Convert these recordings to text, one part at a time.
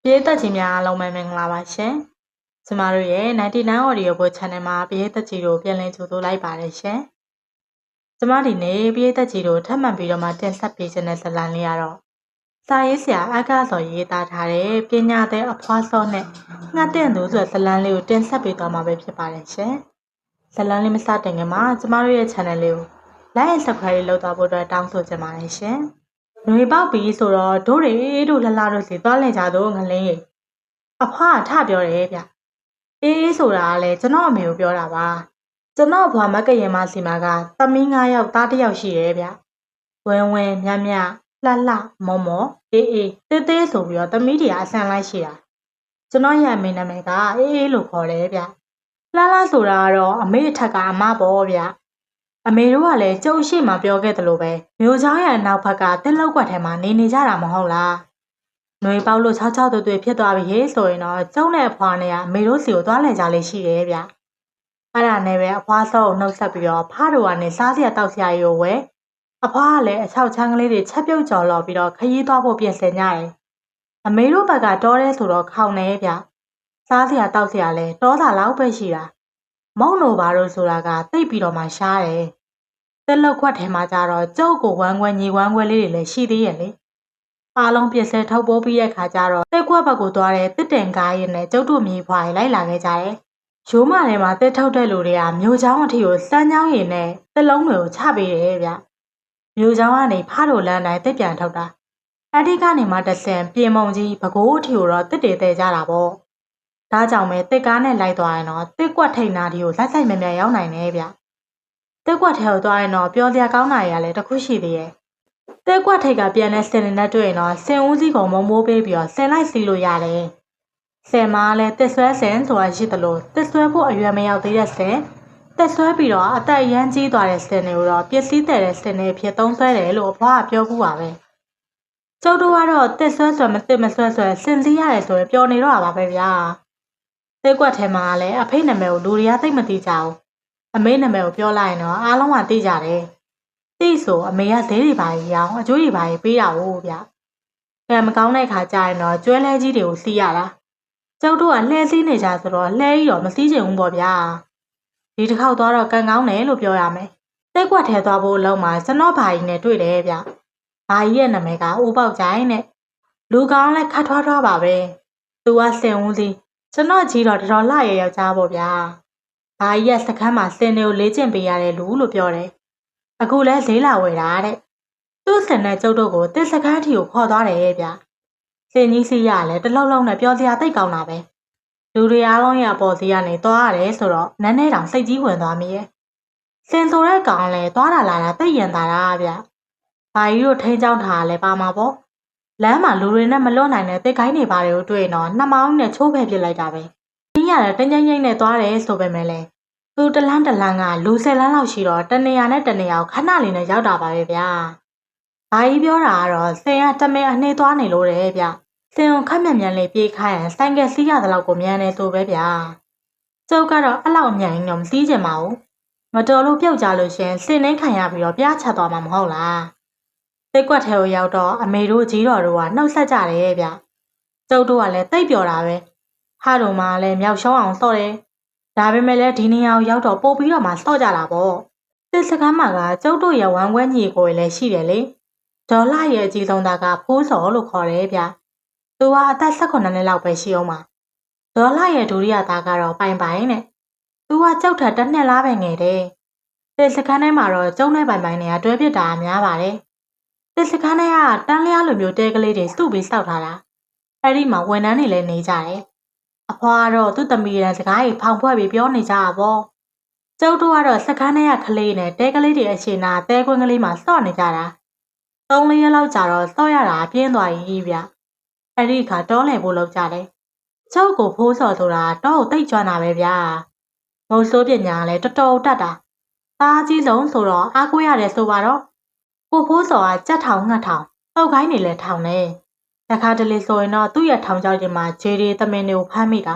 ပြည်သက်ကြီးများအားလုံးပဲမင်္ဂလာပါရှင်။ကျမတို့ရဲ့99 Audio Book Channel မှာပြည်သက်ကြီးတို့ပြန်လည်ကြိုဆိုလိုက်ပါတယ်ရှင်။ကျမဒီနေ့ပြည်သက်ကြီးတို့ထပ်မံပြီးတော့မှတင်ဆက်ပေးခြင်းတဲ့ဇာတ်လမ်းလေးကတော့စာရေးဆရာအကားစော်ရေးသားထားတဲ့ပညာသည်အဖွားစောနဲ့ငှက်တဲ့သူဆိုတဲ့ဇာတ်လမ်းလေးကိုတင်ဆက်ပေးသွားမှာပဲဖြစ်ပါတယ်ရှင်။ဇာတ်လမ်းလေးမစတင်ခင်မှာကျမတို့ရဲ့ channel လေးကို like and subscribe လုပ်သွားဖို့အတွက်တောင်းဆိုချင်ပါတယ်ရှင်။ຫນွေပေါက်ပြီးဆိုတော့တို့တွေတို့လှလှတို့စီသွားလည်ကြတော့ငလင်းရေအဖွားကထပြောတယ်ဗျအေးဆိုတာကလည်းကျွန်တော်အမေကိုပြောတာပါကျွန်တော်ဘွာမကရင်မစီမာကသမီး9ယောက်သား1ယောက်ရှိတယ်ဗျဝင်းဝင်းမြမြလှလှမော်မော်အေးအေးတေးသေးဆိုပြီးတော့သမီးတွေကအဆန်လိုက်ရှိတာကျွန်တော်ရဲ့အမေနာမည်ကအေးအေးလို့ခေါ်တယ်ဗျလှလှဆိုတာကတော့အမေအထက်ကအမပေါ့ဗျအမေတို့ကလည်းကျုပ်ရှိမှပြောခဲ့တယ်လို့ပဲမျိုးချောင်းရဲ့အနောက်ဘက်ကတင်းလောက်ကွက်ထဲမှာနေကြတာမဟုတ်လားຫນွေပေါက်လို့6တွေ့ဖြစ်သွားပြီဟေးဆိုရင်တော့ကျုံနဲ့အဖွားနဲ့ကအမေတို့စီကိုသွားလည်ကြလေးရှိတယ်ဗျအဲ့ဒါနဲ့ပဲအဖွားစောကိုနှုတ်ဆက်ပြီးတော့ဖားတို့ကနေစားစရာတောက်စရာကြီးကိုဝယ်အဖွားကလည်းအချောက်ချမ်းကလေးတွေချက်ပြုတ်ကြော်လော်ပြီးတော့ခရီးသွားဖို့ပြင်ဆင်ကြတယ်အမေတို့ဘက်ကတောရဲဆိုတော့ခေါင်နေဗျစားစရာတောက်စရာလဲတောတာလောက်ပဲရှိတာမုံနိုဘာတို့ဆိုတာကတိတ်ပြီးတော့မှရှားတယ်တက်လောက်ခွက်ထဲမှာကြတော့ကျုပ်ကိုဝမ်းခွဲညီဝမ်းခွဲလေးတွေလည်းရှိသေးရဲ့လေအားလုံးပြည့်စဲထုတ်ပိုးပြီးတဲ့ခါကျတော့တက်ခွက်ဘက်ကိုသွားတဲ့တစ်တင်ကားရင်နဲ့ကျုပ်တို့မြေဖွားရင်လိုက်လာခဲ့ကြတယ်ရိုးမထဲမှာတက်ထုတ်တဲ့လူတွေကမျိုးချောင်းအထီကိုစမ်းချောင်းရည်နဲ့တက်လုံးတွေကိုချပေးတယ်ဗျမျိုးချောင်းကနေဖားတို့လမ်းတိုင်းတက်ပြန်ထုတ်တာအဒီကနေမှတဆင်ပြင်မုံကြီးဘကိုးအထီကိုတော့တစ်တေတဲကြတာပေါ့ဒါကြောင့်ပဲတက်ကားနဲ့လိုက်သွားရင်တော့တက်ကွက်ထိန်နာဒီကိုလိုက်ဆိုင်မြန်မြန်ရောက်နိုင်တယ်ဗျတက်ကွက်ထဲကိုသွားရင်တော့ပျော်စရာကောင်းတာတွေကလည်းတစ်ခုရှိသေးရဲ့တက်ကွက်ထိတ်ကပြန်လဲဆင်နေနဲ့တွေ့ရင်တော့ဆင်ဦးကြီးကောင်မမိုးပေးပြီးတော့ဆင်လိုက်စီးလို့ရတယ်ဆင်မားလည်းတက်ဆွဲဆင်ဆိုတာရှိသလိုတက်ဆွဲဖို့အရွယ်မရောက်သေးတဲ့ဆင်တက်ဆွဲပြီးတော့အသက်အရန်ကြီးသွားတဲ့ဆင်တွေကိုတော့ပစ္စည်းတဲ့ဆင်တွေဖြစ်သုံးဆွဲတယ်လို့အဖွားကပြောဘူးပါပဲကျုပ်တို့ကတော့တက်ဆွဲဆွဲမတက်မဆွဲဆွဲဆင်စည်းရတယ်ဆိုရင်ပျော်နေတော့ပါပဲဗျာတက်ကွက်ထဲမှာလည်းအဖေနာမည်ကိုလူတွေကသိမသိကြဘူးအမေနာမည်ကိုပြောလိုက်ရင်တော့အားလုံးကသိကြတယ်သိဆိုအမေကဈေးတွေပါရောင်းအကျိုးတွေပါပေးတာဟုတ်ဗျကံမကောင်းတဲ့ခါကျရင်တော့ကျွဲလဲကြီးတွေကိုစီးရတာကျုပ်တို့ကလှဲစည်းနေကြဆိုတော့လှဲကြီးတော့မစည်းချင်ဘူးပေါ့ဗျာဒီတစ်ခေါက်သွားတော့ကံကောင်းတယ်လို့ပြောရမယ်တက်ကွက်ထဲသွားဖို့လုံးမှာကျွန်တော်ဘာကြီးနဲ့တွေ့တယ်ဗျဘာကြီးရဲ့နာမည်ကဦးပေါက်ကြိုင်နဲ့လူကောင်းလဲခတ်ထွားထွားပါပဲသူကစင်ဦးစီးကျွန်တော်ကြီးတော့တော်လှရဲ့ယောက်ျားပေါ့ဗျာဘာကြီးရဲ့စခန်းမှာစင်တွေကိုလေးကျင့်ပေးရတဲ့လူလို့ပြောတယ်အခုလဲဈေးလာဝယ်တာတဲ့သူ့စင်နဲ့ကျုပ်တို့ကိုတစ်စခန်းထီကိုခေါ်သွားတယ်ဗျစင်ကြီးစီးရလဲတလုံးလုံးနဲ့ပြောစရာသိကောင်းတာပဲလူတွေအားလုံးရပေါ်စီကနေသွားရတယ်ဆိုတော့နန်းထဲတောင်စိတ်ကြီးဝင်သွားမိရဲ့စင်ဆိုတဲ့ကောင်လဲသွားတာလာတာသိရင်သာတာဗျဘာကြီးတို့ထိန်းချောင်းထားလဲပါမှာပေါ့လမ်းမှာလူတွေနဲ့မလွတ်နိုင်တဲ့တစ်ကိုင်းတွေပါတယ်ကိုတွေ့ရင်တော့နှမောင်းနဲ့ချိုးဖဲ့ပစ်လိုက်တာပဲကြီးရတယ်တင်းချင်းချင်းနဲ့သွားတယ်ဆိုပေမဲ့လဲသူတလန်းကလူ10လန်းလောက်ရှိတော့တနေရာနဲ့တနေရာကိုခဏလေးနဲ့ရောက်တာပါပဲဗျာ။ဘာကြီးပြောတာကတော့ဆင်ကတမင်အနှေးသွားနေလို့တဲ့ဗျ။ဆင်ကိုခက်မြန်မြန်လေးပြေးခိုင်းရင်ဆိုင်ကယ်စီးရတဲ့လောက်ကိုမြန်နေဆိုပဲဗျာ။ကျုပ်ကတော့အဲ့လောက်အမြန်ကြီးတော့မစီးချင်ပါဘူး။မတော်လို့ပြုတ်ကြလို့ရှင်ဆင်နှင်းခံရပြီးတော့ပြားချသွားမှာမဟုတ်လား။တိတ်ကွက်ထဲကိုရောက်တော့အမေတို့ကြီးတော်တို့ကနှုတ်ဆက်ကြတယ်ဗျ။ကျုပ်တို့ကလည်းတိတ်ပျော်တာပဲ။ဟာတို့မှလည်းမြောက်ရှောင်းအောင်စော့တယ်။ဒါပေမဲ့လည်းဒီနေရာကိုရောက်တော့ပို့ပြီးတော့မှစော့ကြတာပေါ့တစ်စကမ်းမှာကကျုပ်တို့ရဲ့ဝမ်းခွဲညီကိုလည်းရှိတယ်လေဒေါ်လာရဲ့အကြီးဆုံးသားကဖိုးစော်လို့ခေါ်တယ်ဗျသူကအသက်18နှစ်လောက်ပဲရှိအောင်ပါဒေါ်လာရဲ့ဒုတိယသားကတော့ပိုင်နဲ့သူကကြောက်ထက်တစ်နှစ်လားပဲငယ်တယ်တစ်စကမ်းထဲမှာတော့ကျုံနဲ့ပိုင်တွေကတွဲပစ်တာများပါတယ်တစ်စကမ်းထဲကတန်းလျားလိုမျိုးတဲကလေးတွေစုပြီးစောက်ထားတာအဲ့ဒီမှာဝန်ထမ်းတွေလည်းနေကြတယ်အဖွားတော့သူ့သမီးရဲ့စကားကြီးဖောင်ဖွဲ့ပြီးပြောနေကြတာပေါ့ကျုပ်တို့ကတော့စကန်းထဲကကလေးနဲ့တဲကလေးတွေအရှင်နာတဲကွင်းကလေးမှာစော့နေကြတာ3-4ရက်လောက်ကြာတော့စော့ရတာပြင်းသွားကြီးဗျအဲ့ဒီခါတောလည်ဖို့လုပ်ကြတယ်ကျုပ်ကိုဖိုးစော်ဆိုတာတော့ကိုတိတ်ကြွတာပဲဗျမုတ်ဆိုးပညာလည်းတော်တော်တတ်တာသားကြီးဆုံးဆိုတော့အားကိုးရတယ်ဆိုပါတော့ကိုဖိုးစော်ကကြက်ထောင်ငှက်ထောင်ပုတ်ခိုင်းနေလဲထောင်နေတခါတလေဆိုရင်တော့သူ့ရဲ့ထောင်ကြောက်တွေမှာဂျေတွေတမင်တွေကိုဖမ်းမိတာ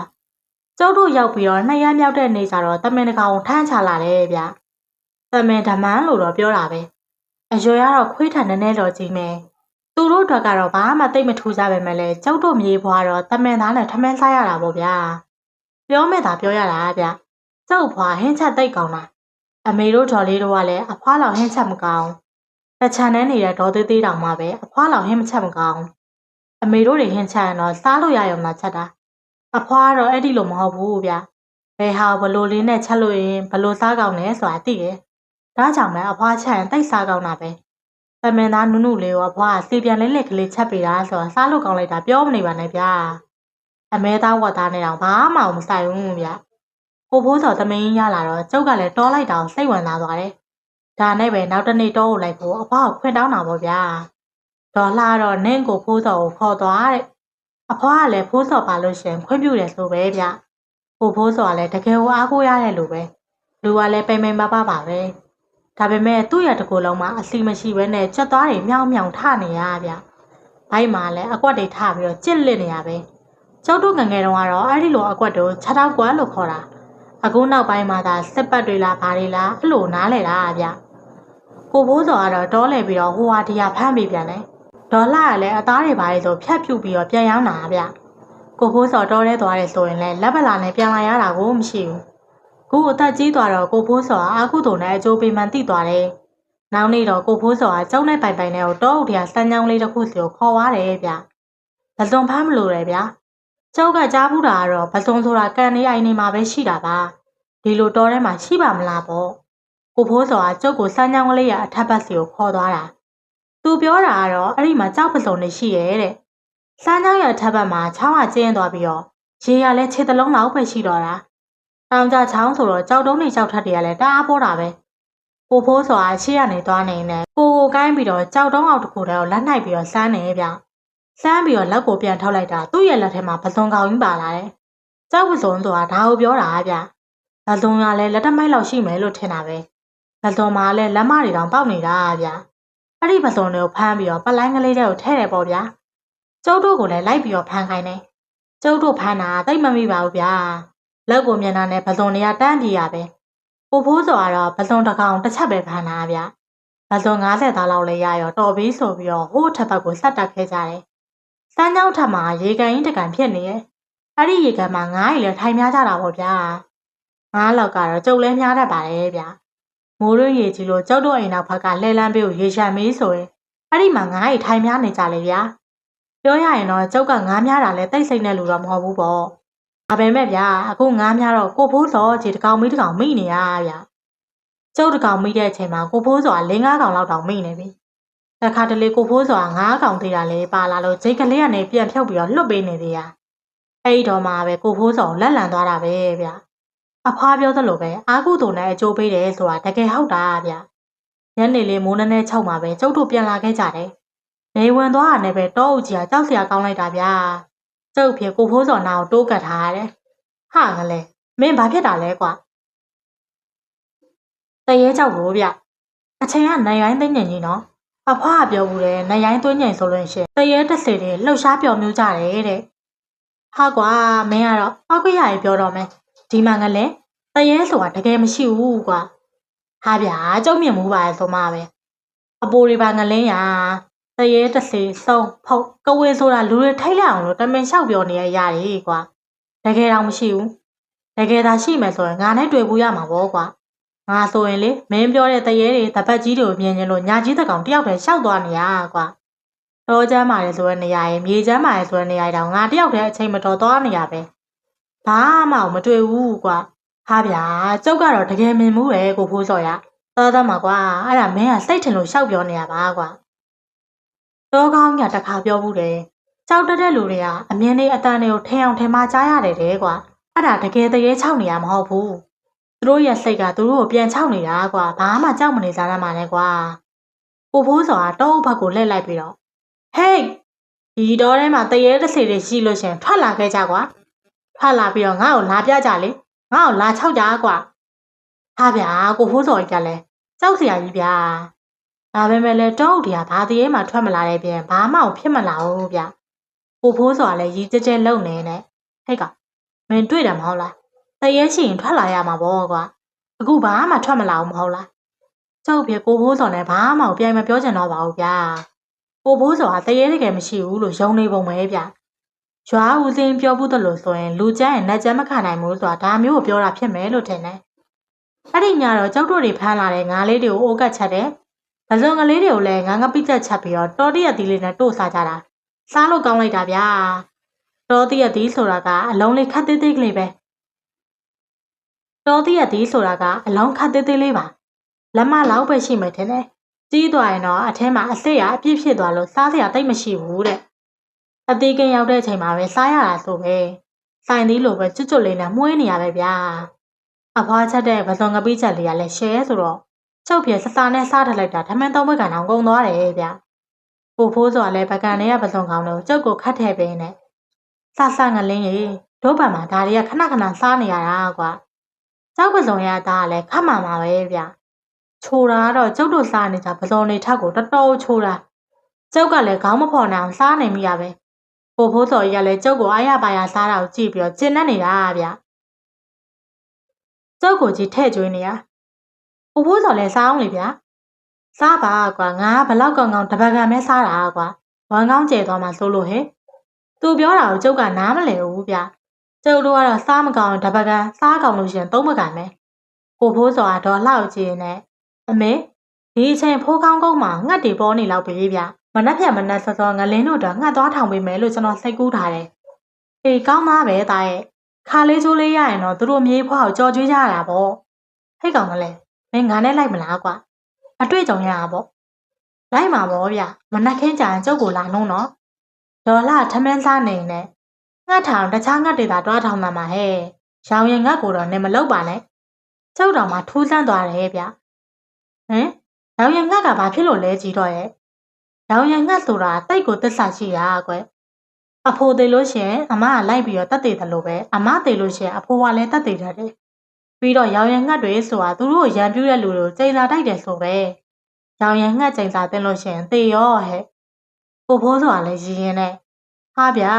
ကျုပ်တို့ရောက်ပြီးတော့2ရက်မြောက်တဲ့နေ့ကျတော့တမင်တကောင်ထမ်းချလာတယ်ဗျတမင်ဓမ္မလို့တော့ပြောတာပဲအရွယ်ကတော့ခွေးထန်နေတော့ကြီးမယ် သူတို့အတွက်ကတော့ဘာမှတိတ်မထူးကြပဲမဲ့လေကျုပ်တို့မြေးဘွားတော့တမင်သားနဲ့ထမင်းစားရတာပေါ့ဗျာပြောမဲ့တာပြောရတာဗျကျုပ်ဘွားဟင်းချက်တိတ်ကောင်းတာအမေတို့ဒေါ်လေးတို့ကလည်းအဖွားလောက်ဟင်းချက်မကောင်းတချန်နဲ့နေတဲ့ဒေါ်သေးသေးတောင်မှပဲအဖွားလောက်ဟင်းမချက်မကောင်းအမေတို့တွေဟင်းချက်ရင်တော့စားလို့ရရုံသာချက်တာအဖွားကတော့အဲ့ဒီလိုမဟုတ်ဘူးဗျဘယ်ဟာဘလို့လေးနဲ့ချက်လို့ရင်ဘလို့စားကောင်းလဲဆိုတာသိရဲ့ဒါကြောင့်ပဲအဖွားချက်ရင်တိတ်စားကောင်းတာပဲတမင်သားနုနုလေးကိုအဖွားကစီပြန်လေးလက်ကလေးချက်ပေးတာဆိုတော့စားလို့ကောင်းလိုက်တာပြောမနေပါနဲ့ဗျာအမဲသားဝတ်သားနဲ့တော့ဘာမှမဆိုင်ဘူးဗျကိုဖိုးစော်သမင်းရလာတော့ကျုပ်ကလည်းတောလိုက်တာကိုစိတ်ဝင်စားသွားတယ်ဒါနဲ့ပဲနောက်တနေ့တောကိုလိုက်ဖို့အဖွားကိုခွင့်တောင်းတာပေါ့ဗျာဒေါ်လှတော့နင့်ကိုဖိုးစော်ကိုခေါ်သွားတဲ့အဖွားကလည်းဖိုးစော်ပါလို့ရှင်ခွင့်ပြုတယ်ဆိုပဲဗျကိုဖိုးစော်ကလည်းတကယ်ကိုအားကိုးရတယ်လို့ပဲလူကလည်းပိန်ပိန်ပါပါပဲဒါပေမဲ့သူ့ရတကူလုံးမှာအစီမရှိဘဲနဲ့ကြက်သွားတွေမြောင်မြောင်ထနေရဗျဘိုက်မှာလည်းအကွက်တွေထပြီးတော့ကြစ်လစ်နေရပဲကျုပ်တို့ငငယ်တုန်းကတော့အဲ့ဒီလိုအကွက်တို့ခြေထောက်ကွက်လို့ခေါ်တာအခုနောက်ပိုင်းမှာသာစစ်ပတ်တွေလားဘာတွေလားအဲ့လိုနားလဲတာဗျကိုဖိုးစော်ကတော့တောလဲပြီးတော့ဟိုဟာဒီဟာဖမ်းပြီးပြန်တယ်ဒေါ်လာကလည်းအသားတွေဘာတွေဆိုဖြတ်ဖြူပြီးတော့ပြန်ရောက်လာဗျကိုဖိုးစော်တောထဲသွားတယ်ဆိုရင်လည်းလက်ပလာနဲ့ပြန်လာရတာကိုမရှိဘူးခုအသက်ကြီးသွားတော့ကိုဖိုးစော်ကအာကုတုံနဲ့အကျိုးပေးမှန်သိသွားတယ်နောက်နေ့တော့ကိုဖိုးစော်ကကျုံနဲ့ပိုင်ပိုင်နဲ့ကိုတောအုပ်တရားစမ်းကြောင်းလေးတစ်ခုစီကိုခေါ်သွားတယ်ဗျပစုံဖမ်းမလို့တယ်ဗျကျုပ်ကကြားဘူးတာကတော့ပစုံဆိုတာကန်နေအိုင်နေမှာပဲရှိတာပါဒီလိုတောထဲမှာရှိပါမလားပေါ့ကိုဖိုးစော်ကကျုပ်ကိုစမ်းကြောင်းကလေးရအထက်ဘက်စီကိုခေါ်သွားတာသူပြောတာကတော့အဲ့ဒီမှာကြောက်ပစုံနေရှိရဲ့တဲ့စမ်းကြောင်းရအထက်ဘက်မှာချောင်းကကျင်းသွားပြီးတော့ရေရလည်းခြေသလုံးလောက်ပဲရှိတော့တာတောင်ကြချောင်းဆိုတော့ကြောက်တုံးနေကြောက်ထက်တွေကလည်းတအားပေါ်တာပဲကိုဖိုးစော်ကရှေ့ကနေသွားနေနေကိုကိုကိုင်းပြီးတော့ကြောက်တုံးအောက်တစ်ခုတည်းကိုလက်နှိုက်ပြီးတော့စမ်းနေဗျစမ်းပြီးတော့လက်ကိုပြန်ထုတ်လိုက်တာသူ့ရဲ့လက်ထဲမှာပစုံကောင်ကြီးပါလာတယ်ကြောက်ပစုံဆိုတာဒါကိုပြောတာဗျပစုံကလည်းလက်တမိုက်လောက်ရှိမယ်လို့ထင်တာပဲပစုံမှာလည်းလက်မတွေတောင်ပေါက်နေတာဗျအဲ့ဒီပစုံတွေကိုဖမ်းပြီးတော့ပလိုင်းကလေးတွေကိုထဲတယ်ပေါ့ဗျာကျုပ်တို့ကိုလည်းလိုက်ပြီးတော့ဖမ်းခိုင်းတယ်ကျုပ်တို့ဖမ်းတာတိတ်မမိပါဘူးဗျာလက်ကိုမျက်နှာနဲ့ပစုံတွေကတန်းပြေးရပဲကိုဖိုးစော်ကတော့ပစုံတစ်ကောင်တစ်ချက်ပဲဖမ်းတာဗျပစုံ90သားလောက်လည်းရရောတော်ပြီဆိုပြီးတော့ဟိုးထပ်ဘက်ကိုဆက်တက်ခဲ့ကြတယ်စမ်းကြောင်းထပ်မှာရေကန်ကြီးတကန်ဖြစ်နေရဲ့အဲ့ဒီရေကန်မှာငါးရီလည်းထိုင်များကြတာပေါ့ဗျာငါးလောက်ကတော့ကျုပ်လည်းများတတ်ပါတယ်ဗျမိုးရွေးရေကြီးလို့ကျုပ်တို့အိမ်နောက်ဘက်ကလှဲလန်းပေးကိုရေရှမ်းမေးဆိုရင်အဲ့ဒီမှာငါးရီထိုင်များနေကြလေဗျာပြောရရင်တော့ကျုပ်ကငါးများတာလည်းတိတ်ဆိတ်နေလို့တော့မဟုတ်ဘူးပေါ့ဒါပေမဲ့ဗျာအခုငါးများတော့ကိုဖိုးစော်ကြီးတကောင်မိတကောင်မိနေရဗျကျုပ်တကောင်မိတဲ့အချိန်မှာကိုဖိုးစော်က၄-၅ကောင်လောက်တောင်မိနေပြီတခါတလေကိုဖိုးစော်က9ကောင်သေးတာလေပါလာလို့ဂျိတ်ကလေးကနေပြန်ဖြုတ်ပြီးတော့လွတ်ပေးနေသေးတာအဲ့ဒီတော့မှပဲကိုဖိုးစော်လက်လန်သွားတာပဲဗျအဖွားပြောသလိုပဲအာကုတုံနဲ့အကျိုးပေးတယ်ဆိုတာတကယ်ဟုတ်တာဗျညနေလေးမိုးနဲ့ချုပ်မှာပဲကျုပ်တို့ပြန်လာခဲ့ကြတယ်နေဝင်သွားတာနဲ့ပဲတောအုပ်ကြီးကကြောက်စရာကောင်းလိုက်တာဗျကျုပ်ဖြစ်ကိုဖိုးစော်နာကိုတိုးကတ်ထားရတယ်ဟာငလဲမင်းဘာဖြစ်တာလဲကွာတရေကြောက်လို့ဗျအချိန်ကနိုင်ရိုင်းသိမ့်ညင်ကြီးနော်အဖွားကပြောဘူးလေနိုင်ရိုင်းသွင်းညင်ဆိုလို့ရှင်တရေတစ်စေတွေလှုပ်ရှားပျော်မျိုးကြတယ်တဲ့ဟာကွာမင်းကတော့ပောက်ခွေရရေပြောတော့မယ်ဒီမှာငလဲတရေဆိုတာတကယ်မရှိဘူးကွာဟာဗျာကျုံမြင်မှုပါဆိုမှပဲအပိုတွေပါငလင်းရတရေတစ်စေစုံဖုတ်ကဝေဆိုတာလူတွေထိတ်လိုက်အောင်လို့တမင်လျှောက်ပြောနေရရတယ်ကွာတကယ်တော့မရှိဘူးတကယ်သာရှိမယ်ဆိုရင်ငါနဲ့တွေ့ဘူးရမှာပေါ့ကွာငါဆိုရင်လေမင်းပြောတဲ့တရေတွေတပတ်ကြီးတွေကိုမြင်ရင်လို့ညာကြီးတကောင်တယောက်တည်းရှောက်သွားနေရကွာတော်ချမ်းပါလေဆိုတဲ့နေရာရဲ့မြေချမ်းပါလေဆိုတဲ့နေရာတောင်ငါတယောက်တည်းအချိန်မတော်သွားနေရပဲဘာမှမတွေ့ဘူးကွာဟာဗျာကျုပ်ကတော့တကယ်မြင်မှုပဲကိုဖိုးစော်ရတော်သားမှာကွာအဲ့ဒါမင်းကစိတ်ထင်လို့ရှောက်ပြောနေရပါကွာတော်ကောင်းကတခါပြောဘူးတယ်ကြောက်တက်တဲ့လူတွေကအမြင်လေးအတန်တွေကိုထဲအောင်ထဲမှာကြားရတယ်တဲ့ကွာအဲ့ဒါတကယ်တရေချောက်နေရမဟုတ်ဘူးသူတို့ရဲ့စိတ်ကသူတို့ကိုပြန်ချောက်နေတာကွာဘာမှကြောက်မနေစားရမှာနဲ့ကွာကိုဖိုးစော်ကတောအုပ်ဘက်ကိုလှည့်လိုက်ပြီးတော့ဟေးဒီတော့ထဲမှာတရေတစ်စေတွေရှိလို့ရှင်ထွက်လာခဲ့ကြကွာထွက်လာပြီးတော့ငါ့ကိုလာပြကြလေငါ့ကိုလာချောက်ကြကွာဟာဗျာကိုဖိုးစော်ကြီးကလည်းကြောက်စရာကြီးဗျာဒါပေမဲ့လည်းတောအုပ်တွေကဘာတရေမှထွက်မလာတဲ့ပြင်ဘာမှဖြစ်မလာဘူးဗျကိုဖိုးစော်ကလည်းရီကျဲကျဲလုံနေနဲ့ဟဲ့ကမင်းတွေ့တယ်မဟုတ်လားတရေရှိရင်ထွက်လာရမှာပေါ့ကွာအခုဘာမှထွက်မလာဘူးမဟုတ်လားကျုပ်ပြေကိုဖိုးစော်နဲ့ဘာမှပြိုင်မပြောချင်တော့ပါဘူးဗျာ ကိုဖိုးစောကတရေတကယ်မရှိဘူးလို့ယုံနေပုံပဲဗျရွာဦးစင်းပြောဘူးတလို့ဆိုရင်လူကျန်းရဲ့နတ်ကျန်းမခံနိုင်ဘူးဆိုတာဒါမျိုးကိုပြောတာဖြစ်မယ်လို့ထင်တယ်အဲ့ဒီညတော့ကျောက်တို့တွေဖမ်းလာတဲ့ငါးလေးတွေကိုအိုးကတ်ချက်တယ်ဗဇွန်ကလေးတွေကိုလည်းငါးငပိချက်ချက်ပြီးတော့တော်တရသီးလေးနဲ့တို့စားကြတာစားလို့ကောင်းလိုက်တာဗျာတော်တရသီးဆိုတာကအလုံးလေးခတ်သေးသေးကလေးပဲတော်တရသီးဆိုတာကအလုံးခတ်သေးသေးလေးပါလက်မလောက်ပဲရှိမယ်ထင်တယ်ကြီးသွားရင်တော့အထဲမှာအစစ်ရအပြည့်ဖြစ်သွားလို့စားစရာတိတ်မရှိဘူးတဲ့အသေးကင်းရောက်တဲ့အချိန်မှာပဲစားရတာဆိုပဲဆိုင်သီးလိုပဲကျွတ်ကျွတ်လေးနဲ့မှုေးနေရပဲဗျာအဖွားချက်တဲ့ဗဇွန်ကပိချက်လေးကလည်းရှဲဆိုတော့ချုပ်ပြစစာနဲ့စားထလိုက်တာထမင်းသုံးဘက်ကတော့ကုန်သွားတယ်ဗျကိုဖိုးစောလည်းပကံတွေကပစုံကောင်းတော့ကျုပ်ကိုခတ်ထဲပင်းနဲ့ဆဆငလင်းကြီးတို့ဘက်မှာဒါတွေကခဏခဏစားနေရတာကွာကျောက်ပစုံရတာကလည်းခတ်မှမှာပဲဗျချိုတာတော့ကျုပ်တို့စားနေကြပစုံတွေထက်ကိုတော်တော်ချိုတာကျုပ်ကလည်းခေါင်းမဖော်နိုင်အောင်စားနေမိရပဲကိုဖိုးစော်ကြီးကလည်းကျုပ်ကိုအားရပါရစားတာကိုကြည့်ပြီးတော့ကျဉ်နှက်နေတာဗျကျုပ်ကိုကြီးထဲ့ကျွေးနေရကိုဖိုးစော်လည်းစားအောင်လေဗျာစားပါကွာငါဘလောက်ကောင်ကောင်တပတ်ကံပဲစားတာကွာဝမ်းကောင်းကျဲသွားမှဆိုလို့ဟဲ့သူပြောတာကိုကျုပ်ကနားမလည်ဘူးဗျကျုပ်တို့ကတော့စားမကောင်းတပတ်ကံစားကောင်းလို့ရှင်သုံးမကန်ပဲကိုဖိုးစော်ကတော့လှောက်ကြည့်နေအမေဒီအချိန်ဖိုးကောင်းကုန်းမှာငှက်တွေပေါ်နေလောက်ပြီဗျမနှက်ဖြတ်မနှက်စောစောငလင်းတို့တော့ငှက်သွားထောင်ပေးမယ်လို့ကျွန်တော်စိတ်ကူးထားတယ်အေးကောင်းသားပဲသားရဲ့ခါလေးချိုးလေးရရင်တော့သူတို့မြေးဖွားကိုကြော်ကျွေးကြတာပေါ့ဟဲ့ကောင်ကလည်းမင်းငါနဲ့လိုက်မလားကွာအတွေ့အကြုံရတာပေါ့လိုက်မှာပေါ့ဗျမနှက်ခင်းကြရင်ကျုပ်ကိုလာနှုံးတော့ဒေါ်လာထမင်းစားနေနဲ့ငှက်ထောင်တခြားငှက်တွေသာတွားထောင်တာမှာဟဲ့ရောင်ရင်ငှက်ကိုတော့နေမလောက်ပါနဲ့ကျုပ်တော်မှာထူးဆန်းသွားတယ်ဗျဟမ်ရောင်ရင်ငှက်ကဘာဖြစ်လို့လဲကြည်တော့ရဲ့ရောင်ရင်ငှက်ဆိုတာတိတ်ကိုသစ္စာရှိတာကွအဖိုးသေးလို့ရှင်အမကလိုက်ပြီးတော့တတ်သေးတယ်လို့ပဲအမသေးလို့ရှင်အဖိုးကလည်းတတ်သေးတယ်ပြီးတော့ရောင်ရင်ငှက်တွေဆိုတာသူတို့ရံပြူးတဲ့လူတွေကိုချိန်စာတိုက်တယ်ဆိုပဲရောင်ရင်ငှက်ချိန်စာတင်လို့ရှင်သေရောဟဲ့ကိုဖိုးဆိုတာလည်းရည်ရင်နဲ့ဟာဗျာ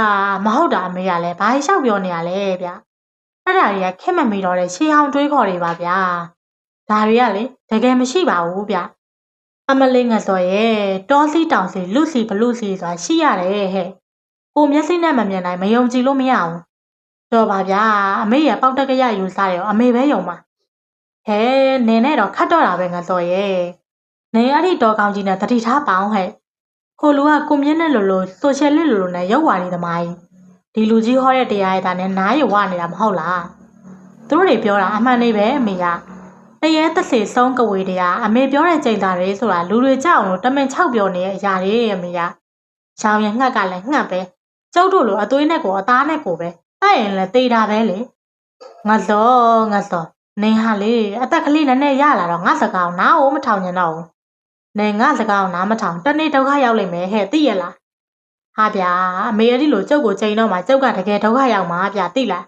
မဟုတ်တာအမေကလည်းဘာလျှောက်ပြောနေရလဲဗျအဲ့ဒါတွေကခက်မမီတော့တဲ့ရှေးဟောင်းတွေးခေါ်တွေပါဗျာဒါတွေကလေတကယ်မရှိပါဘူးဗျအမလေးငါဆိုရဲ့တောစီတောင်စီလူစီဘလူစီဆိုတာရှိရတယ်ဟဲ့ကိုမျက်စိနဲ့မမြင်နိုင်မယုံကြည်လို့မရအောင်တော့ပါဗျာအမေရပေါက်တက်ကရယူစားတယ်အမေပဲယုံပါဟဲနင်းနဲ့တော့ခတ်တော့တာပဲငါဆိုရဲ့နေရတဲ့တော်ကောင်းကြီးနဲ့တတိထားပေါင်းဟဲ့ကိုလူကကိုမြင့်နဲ့လိုဆိုရှယ်လစ်လိုနဲ့ရုပ်ဝါဒီသမားကြီးဒီလူကြီးဟောတဲ့တရားရတာနဲ့နားရဝနေတာမဟုတ်လားသူတို့တွေပြောတာအမှန်နေပဲအမေကတရေတစေဆုံးကဝေတရားအမေပြောတဲ့ကြိမ်သာတွေဆိုတာလူတွေကြောက်အောင်လို့တမင်6ပြောနေတဲ့အရာတွေအမေကရောင်ရင်ငှက်ကလည်းငှက်ပဲကျုပ်တို့လိုအသွေးနဲ့ကိုအသားနဲ့ကိုပဲတိုက်ရင်လည်းတေးတာပဲလေငါစောနေဟာလေအသက်ကလေးနဲ့ရလာတော့ငါစကားနားအောင်မထောင်ညင်တော့ဘူးနေငါစကားနားမထောင်တနေ့ဒုက္ခရောက်လိမ့်မယ်ဟဲ့သိရလားဟာဗျာအမေအဲ့ဒီလိုကျုပ်ကိုချိန်တော့မှကျုပ်ကတကယ်ဒုက္ခရောက်မှာဗျာသိလား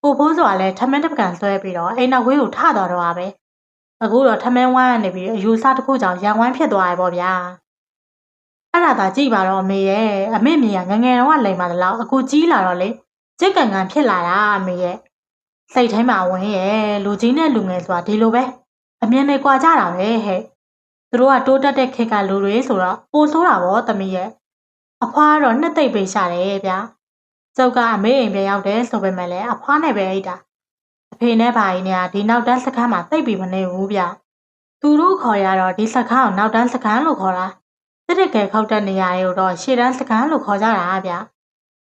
ကိုဖိုးစွာလည်းထမင်းတစ်ပကံဆွဲပြီးတော့အိမ်နောက်ဝေးကိုထသွားတော့ပါပဲအခုတော့ထမင်းဝမ်းကနေပြီးအယူစားတစ်ခုကြောင့်ရန်ဝမ်းဖြစ်သွားရပေါ့ဗျာအဲ့ဒါသာကြည့်ပါတော့အမေရဲ့အမေမြင်ကငငယ်တော့လိမ်ပါတလားအခုကြီးလာတော့လေကြက်ကန်ကန်ဖြစ်လာတာအမေရဲ့စိတ်ထဲမှာဝင်ရဲ့လူကြီးနဲ့လူငယ်ဆိုတာဒီလိုပဲအမြင်တွေကွာကြတာပဲဟဲ့သူတို့ကတိုးတက်တဲ့ခေတ်ကလူတွေဆိုတော့ပိုဆိုးတာပေါ့သမီးရဲ့အဖွားတော့နှစ်သိပ်ပေးရှာတယ်ဗျာကျုပ်ကအမေအိမ်ပြန်ရောက်တယ်ဆိုပေမဲ့လည်းအဖွားနဲ့ပဲအိတ်တာအဖေနဲ့ဘာကြီးနဲ့ဒီနောက်တန်းစခန်းမှာသိပ်ပြီးမနေဘူးဗျသူတို့ခေါ်ရတော့ဒီစခန်းကိုနောက်တန်းစခန်းလို့ခေါ်တာတစ်တကယ်ခောက်တဲ့နေရာတွေကိုတော့ရှေ့တန်းစခန်းလို့ခေါ်ကြတာဗျ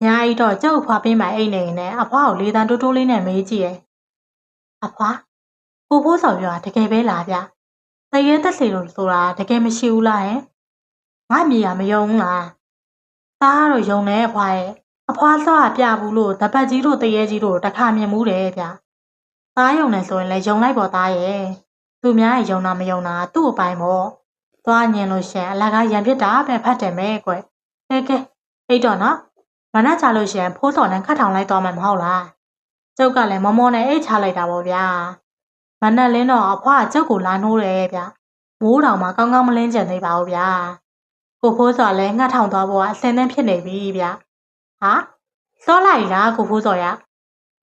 ညာကြီးတော့ကျုပ်အဖွားပေးမှအိတ်နေနေအဖွားကိုလေးတန်းတိုးတိုးလေးနဲ့မေးကြည့်ရဲ့အဖွားကိုဖိုးဆောင်ပြောတာတကယ်ပဲလားဗျတကယ်သက်စီလို့ဆိုတာတကယ်မရှိဘူးလားဟဲ့ငါမြေရမယုံလားသားကတော့ယုံနေအဖွားရဲ့အဖွားစောကပြဘူးလို့တပတ်ကြီးတို့တရေကြီးတို့တခါမြင်မှုတယ်ဗျသားယုံနေဆိုရင်လည်းယုံလိုက်ပေါ်သားရဲ့သူများယုံတာမယုံတာသူ့အပိုင်းပေါ့သွားညင်လို့ရှင်အလကားရံဖြစ်တာပဲဖတ်တယ်မဲကွကဲအိတ်တော့နော်မနှက်ချလို့ရှင်ဖိုးစော်နဲ့ခတ်ထောင်လိုက်သွားမှမဟုတ်လားကျုပ်ကလည်းမောနဲ့အိတ်ချလိုက်တာပေါ့ဗျာမနှက်လင်းတော့အဖွားကျုပ်ကိုလာနှိုးတယ်ဗျမိုးတောင်မှကောင်းကောင်းမလင်းကျန်သေးပါဘူးဗျာကိုဖိုးစော်လည်းငှက်ထောင်သွားဖို့ကအစင်းသင်းဖြစ်နေပြီဗျဟာစောလိုက်လားကိုဖိုးစော်ရ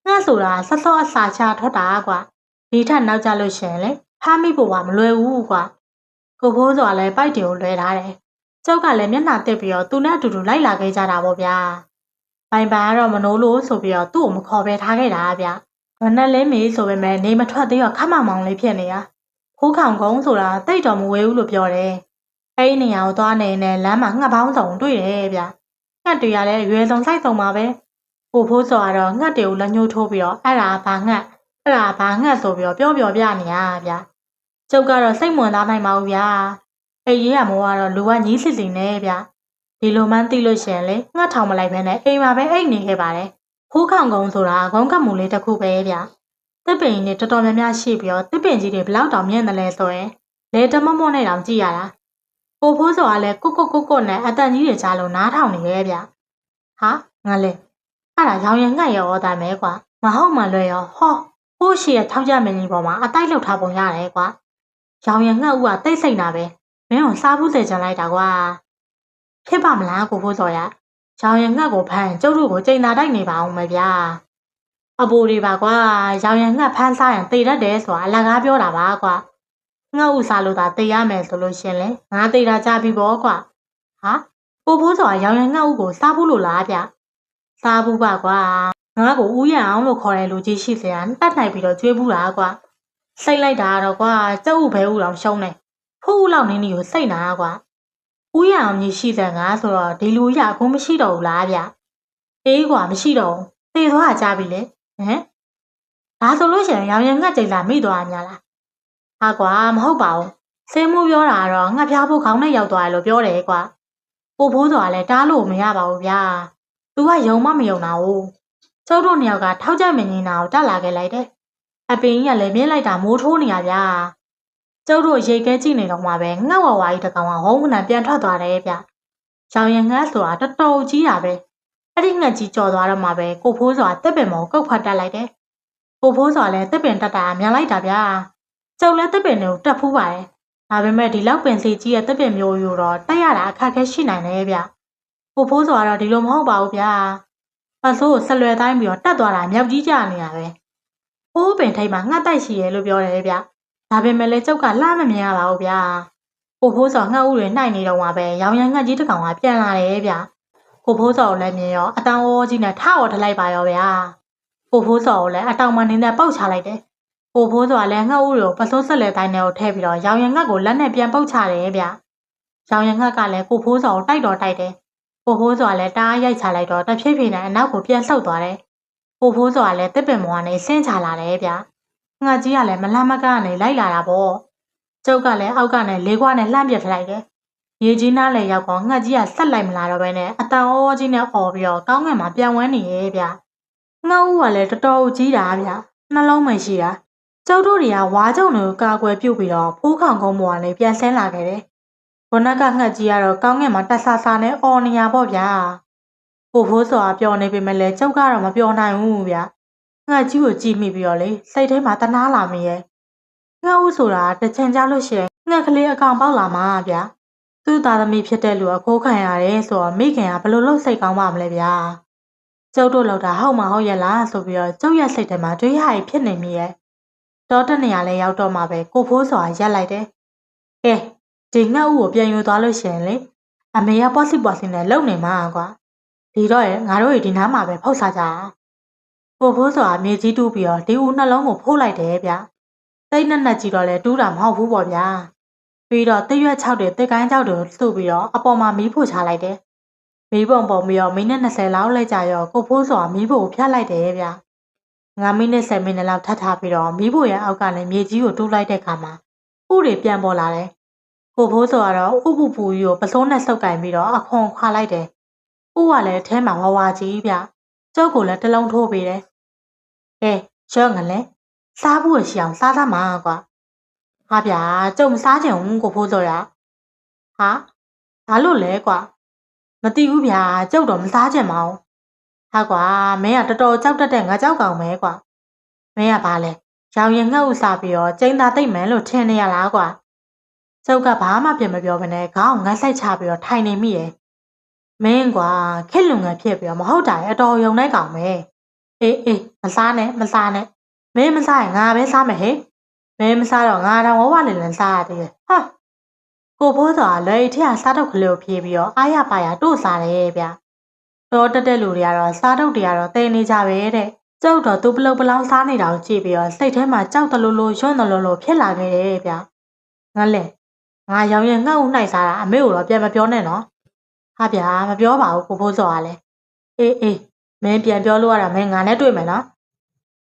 ငှက်ဆိုတာဆော့ဆော့အစာချထွက်တာကွာဒီထက်နောက်ကျလို့ရှင်လေဖမ်းမိဖို့ကမလွယ်ဘူးကွာကိုဖိုးစော်လည်းပိုက်တွေကိုလွဲထားတယ် ကျုပ်ကလည်းမျက်နှာတက်ပြီးတော့သူနဲ့အတူတူလိုက်လာခဲ့ကြတာပေါ့ဗျာပိုင်ပန်ကတော့မနိုးလို့ဆိုပြီးတော့သူ့ကိုမခေါ်ပဲထားခဲ့တာဗျမနဲ့လေးမေးဆိုပေမဲ့နေမထွက်သေးတော့ခက်မောင်မောင်လေးဖြစ်နေတာခိုးခေါင်ကုန်းဆိုတာတိတ်တော်မဝေးဘူးလို့ပြောတယ်အဲ့ဒီနေရာကိုသွားနေနဲ့လမ်းမှာငှက်ပေါင်းစုံတွေ့တယ်ဗျငှက်တွေရလဲရွယ်စုံဆိုင်စုံပါပဲကိုဖိုးစောကတော့ငှက်တွေကိုလက်ညှိုးထိုးပြီးတော့အဲ့ဒါဘာငှက်ဆိုပြီးတော့ပြောပြနေရဗျကျုပ်ကတော့စိတ်ဝင်စားနိုင်ပါဘူးဗျာအဲ့ရေးရမိုးကတော့လူကညီးစစ်စီနေဗျဒီလိုမှန်းသိလို့ရှင်လေငှက်ထောင်မလိုက်ဘဲနဲ့အိမ်မှာပဲအိတ်နေခဲ့ပါတယ်ခိုးခေါင်ကုန်းဆိုတာဂုံးကမှုလေးတစ်ခုပဲဗျတစ်ပင်ကြီးတော်တော်များများရှိပြီးတော့တစ်ပင်ကြီးတွေဘလောက်တောင်မြင့်တယ်လဲဆိုရင်လေတမမော့နဲ့တောင်ကြည့်ရတာကိုဖိုးစောကလည်းကိုနဲ့အတန်ကြီးတွေကြားလို့နားထောင်နေရဲ့ဗျဟာငါလေအဲ့ဒါရောင်ရင်ငှက်ရောတာမဲကွာမဟုတ်မှလွယ်ရောဟောဟိုးရှိရထောက်ကြမင်းကြီးပေါ်မှာအတိုက်လှုပ်ထားပုံရတယ်ကွာရောင်ရင်ငှက်ဦးကတိတ်ဆိတ်တာပဲမင်းကိုစားဘူးစေချင်လိုက်တာကွာဖြစ်ပါမလားကိုဖိုးစောရရောင်ရင်ငှက်ကိုဖမ်းကျုပ်တို့ကိုချိန်သာတိုက်နေပါအောင်မယ်ဗျာအပူတွေပါကွာရောင်ရင်ငှက်ဖမ်းစားရင်တေတတ်တယ်ဆိုတာအလကားပြောတာပါကွာငှက်ဥစားလို့သာတေရမယ်ဆိုလို့ရှင်လေငါတေတာကြပြီပေါ့ကွာဟာကိုဖိုးစောရောင်ရင်ငှက်ဥကိုစားဘူးလို့လားဗျစားဘူးပါကွာငါ့ကိုဦးရအောင်လို့ခေါ်တဲ့လူကြီးရှိစရာတတ်နိုင်ပြီးတော့ကျွေးဘူးလားကွာစိတ်လိုက်တာတော့ကွာကျုပ်ဥဘဲဥတော်ရှုံးနေဖိုးဦးလောက်နင်းနီကိုစိတ်နာကွာဦးရအောင်ကြီးရှိတဲ့ငါဆိုတော့ဒီလူရအခုမရှိတော့ဘူးလားဗျအေးကွာမရှိတော့ဘူးသေသွားကြပြီလေဟမ်ဒါဆိုလို့ရှိရင်ရောင်ရင်ငှက်ကြိတ်လာမိသွားညာလားဟာကွာမဟုတ်ပါဘူးဆေးမှုပြောတာကတော့ငှက်ဖျားဖို့ခေါင်းနဲ့ရောက်သွားတယ်လို့ပြောတယ်ကွာကိုဖိုးစောကလည်းတားလို့မရပါဘူးဗျာသူကယုံမယုံတာ哦ကျုပ်တို့နှစ်ယောက်ကထောက်ကြမင်းကြီးနာကိုတက်လာခဲ့လိုက်တယ်အပင်ကြီးကလည်းမြင်လိုက်တာမိုးထိုးနေရဗျာကျုပ်တို့ရိတ်ခဲကြည့်နေတော့မှပဲငှက်ဝဝါကြီးတကောင်ကဝုန်းကနန်ပြန်ထွက်သွားတယ်ဗျရောင်ရင်ငှက်ဆိုတာတော်တော်ကြီးတာပဲအဲ့ဒီငှက်ကြီးကြော်သွားတော့မှပဲကိုဖိုးစောကတက်ပင်မောကုတ်ဖတ်တက်လိုက်တယ်ကိုဖိုးစောလည်းတက်ပင်တက်တာမြန်လိုက်တာဗျာကျုပ်လည်းတက်ပင်တွေကိုတက်ဖူးပါတယ်ဒါပေမဲ့ဒီလောက်ပင်စီကြီးရဲ့တက်ပင်မျိုးယူတော့တက်ရတာအခက်ခဲရှိနိုင်တယ်ဗျကိုဖိုးစောကတော့ဒီလိုမဟုတ်ပါဘူးဗျာပတ်စိုးကိုဆက်လွယ်တိုင်းပြီးတော့တက်သွားတာမြောက်ကြီးကြနေတာပဲဟိုးပင်ထိတ်မှာငှက်တိုက်ရှိရဲလို့ပြောတယ်ဗျဒါပေမဲ့လည်းကျုပ်ကလှမ်းမမြင်ရပါဘူးဗျာကိုဖိုးစောငှက်ဥတွေနှိုက်နေတော့မှပဲရောင်ရမ်းငှက်ကြီးတစ်ကောင်ကပြန်လာတယ်ဗျကိုဖိုးစောကိုလည်းမြင်ရောအတောင်အောကြီးနဲ့ထအော်ထလိုက်ပါရောဗျာကိုဖိုးစောကိုလည်းအတောင်မှနေတဲ့ပေါက်ချလိုက်တယ်ကိုဖိုးစောကလည်းငှက်ဥတွေကိုပစိုးဆက်လက်တိုင်းထဲကိုထည့်ပြီးတော့ရောင်ရမ်းငှက်ကိုလက်နဲ့ပြန်ပုတ်ချတယ်ဗျရောင်ရမ်းငှက်ကလည်းကိုဖိုးစောကိုတိုက်တော့တိုက်တယ်ကိုဖိုးစောကလည်းတားရိုက်ချလိုက်တော့တဖြည်းဖြည်းနဲ့အနောက်ကိုပြန်လှုပ်သွားတယ်ကိုဖိုးစောကလည်းတစ်ပင်မောကနေဆင်းချလာတယ်ဗျငှက်ကြီးကလည်းမလှမ်းမကကနေလိုက်လာတာပေါ့ကျုပ်ကလည်းအောက်ကနေလေးခွားနဲ့လှမ်းပြထလိုက်တယ်ရေကြီးနားလေရောက်တော့ငှက်ကြီးကဆက်လိုက်မလာတော့ဘဲနဲ့အတန်အောကြီးနဲ့អော်ပြီးတော့ကောင်းငင်မှာပြန်ဝန်းနေရဲ့ဗျငှက်ဦးကလည်းတော်တော်ကြီးတာဗျနှလုံးမရှိတာကျုပ်တို့တွေကဝါကြုံတွေကိုကာကွယ်ပြုတ်ပြီးတော့ဖိုးခေါင်ကုန်းပေါ်ကနေပြန်ဆင်းလာခဲ့တယ်ခုနကငှက်ကြီးကတော့ကောင်းငင်မှာတက်ဆာဆာနဲ့អော်နေရပေါ့ဗျာကိုဖိုးစောကပျော်နေပေမဲ့လည်းကျုပ်ကတော့မပျော်နိုင်ဘူးဗျငှက်ကြီးကိုကြည့်မိပြီးတော့လေစိတ်ထဲမှာတနာလာမိရဲ့ငှက်ဦးဆိုတာတစ်ချိန်ကြာလို့ရှိရင်ငှက်ကလေးအကောင်ပေါက်လာမှာဗျသူ့သားသမီးဖြစ်တဲ့လူအခိုးခံရတယ်ဆိုတော့မိခင်ကဘယ်လိုလုပ်စိတ်ကောင်းပါမလဲဗျာကျုပ်တို့လောက်တာဟုတ်မဟုတ်ရဲ့လားဆိုပြီးတော့ကျုပ်ရဲ့စိတ်ထဲမှာတွေးရရဖြစ်နေမိရဲ့တောတနေရာလဲရောက်တော့မှပဲကိုဖိုးစောကရက်လိုက်တယ်ကဲဒီငှက်ဦးကိုပြန်ယူသွားလို့ရှိရင်လေအမေကပွားစီနဲ့လုံနေမှာကွာဒီတော့ရငါတို့ဒီနားမှာပဲဖောက်စားကြအောင်ကိုဖိုးစောကမြေကြီးတူးပြီးတော့ဒီဦးနှလုံးကိုဖိုးလိုက်တယ်ဗျတိတ်နဲ့ကြီးတော့လဲတူးတာမဟုတ်ဘူးပေါ့ဗျာပြီးတော့တရွက်6တွေတစ်ကိုင်း6တွေစုပြီးတော့အပေါ်မှာမီးဖို့ချလိုက်တယ်မီးပုံပုံပြီးတော့မိနစ်20လောက်လိုက်ကြရောကိုဖိုးစောကမီးဖို့ကိုဖျက်လိုက်တယ်ဗျ9မိနစ်10မိနစ်လောက်ထပ်ထားပြီးတော့မီးဖို့ရဲ့အောက်ကနေမြေကြီးကိုတူးလိုက်တဲ့အခါမှာဥတွေပြန်ပေါ်လာတယ်ကိုဖိုးစောကတော့ဥပူပူကြီးကိုပစိုးနဲ့ဆုပ်ကင်ပြီးတော့အခွန်ခွာလိုက်တယ်ဥကလည်းထဲမှာဝဝကြီးဗျကျုပ်ကိုလည်းတစ်လုံးထိုးပေးတယ်ကဲရော့ငလဲစားဖို့ရှိအောင်စားသားမှာကွာဟာဗျာကျုပ်မစားချင်ဘူးကိုဖိုးစောရဟာဘာလို့လဲကွာမသိဘူးဗျာကျုပ်တော့မစားချင်ပါဘူးဟာကွာမင်းကတော်တော်ကြောက်တတ်တဲ့ငါကြောက်ကောင်ပဲကွာမင်းကဘာလဲရောင်ရင်ငှက်ဥစားပြီးတော့ကျင်းသားသိမ့်မယ်လို့ထင်နေရလားကွာကျုပ်ကဘာမှပြန်မပြောဘဲနဲ့ခေါင်းငတ်ဆိုင်ချပြီးတော့ထိုင်နေမိရဲ့မင်းကွာခက်လုံငယ်ဖြစ်ပြီးတော့မဟုတ်တာရဲ့အတော်ယုံတဲ့ကောင်ပဲအေးမစားနဲ့မင်းမစားရင်ငါပဲစားမယ်ဟဲ့မင်းမစားတော့ငါတော့ဝဝလင်လင်စားရသေးတယ်ဟာ ကိုဖိုးစောကလွယ်ထရစားတုပ်ကလေးကိုဖြေးပြီးတော့အားရပါရတို့စားတယ်ဗျတော်တက်တဲ့လူတွေကတော့စားတုပ်တွေကတော့တဲနေကြပဲတဲ့ကျုပ်တော့သူပလုတ်ပလောင်းစားနေတာကိုကြည့်ပြီးတော့စိတ်ထဲမှာကြောက်တလူလူရွံ့တလူလူဖြစ်လာခဲ့တယ်ဗျငါလဲငါရောင်ရင်ငှက်ဦးနှိုက်စားတာအမေကိုတော့ပြန်မပြောနဲ့နော်ဟာဗျာမပြောပါဘူးကိုဖိုးစောကလည်းအေးမင်းပြန်ပြောလို့ရတာမင်းငါနဲ့တွေ့မယ်နော်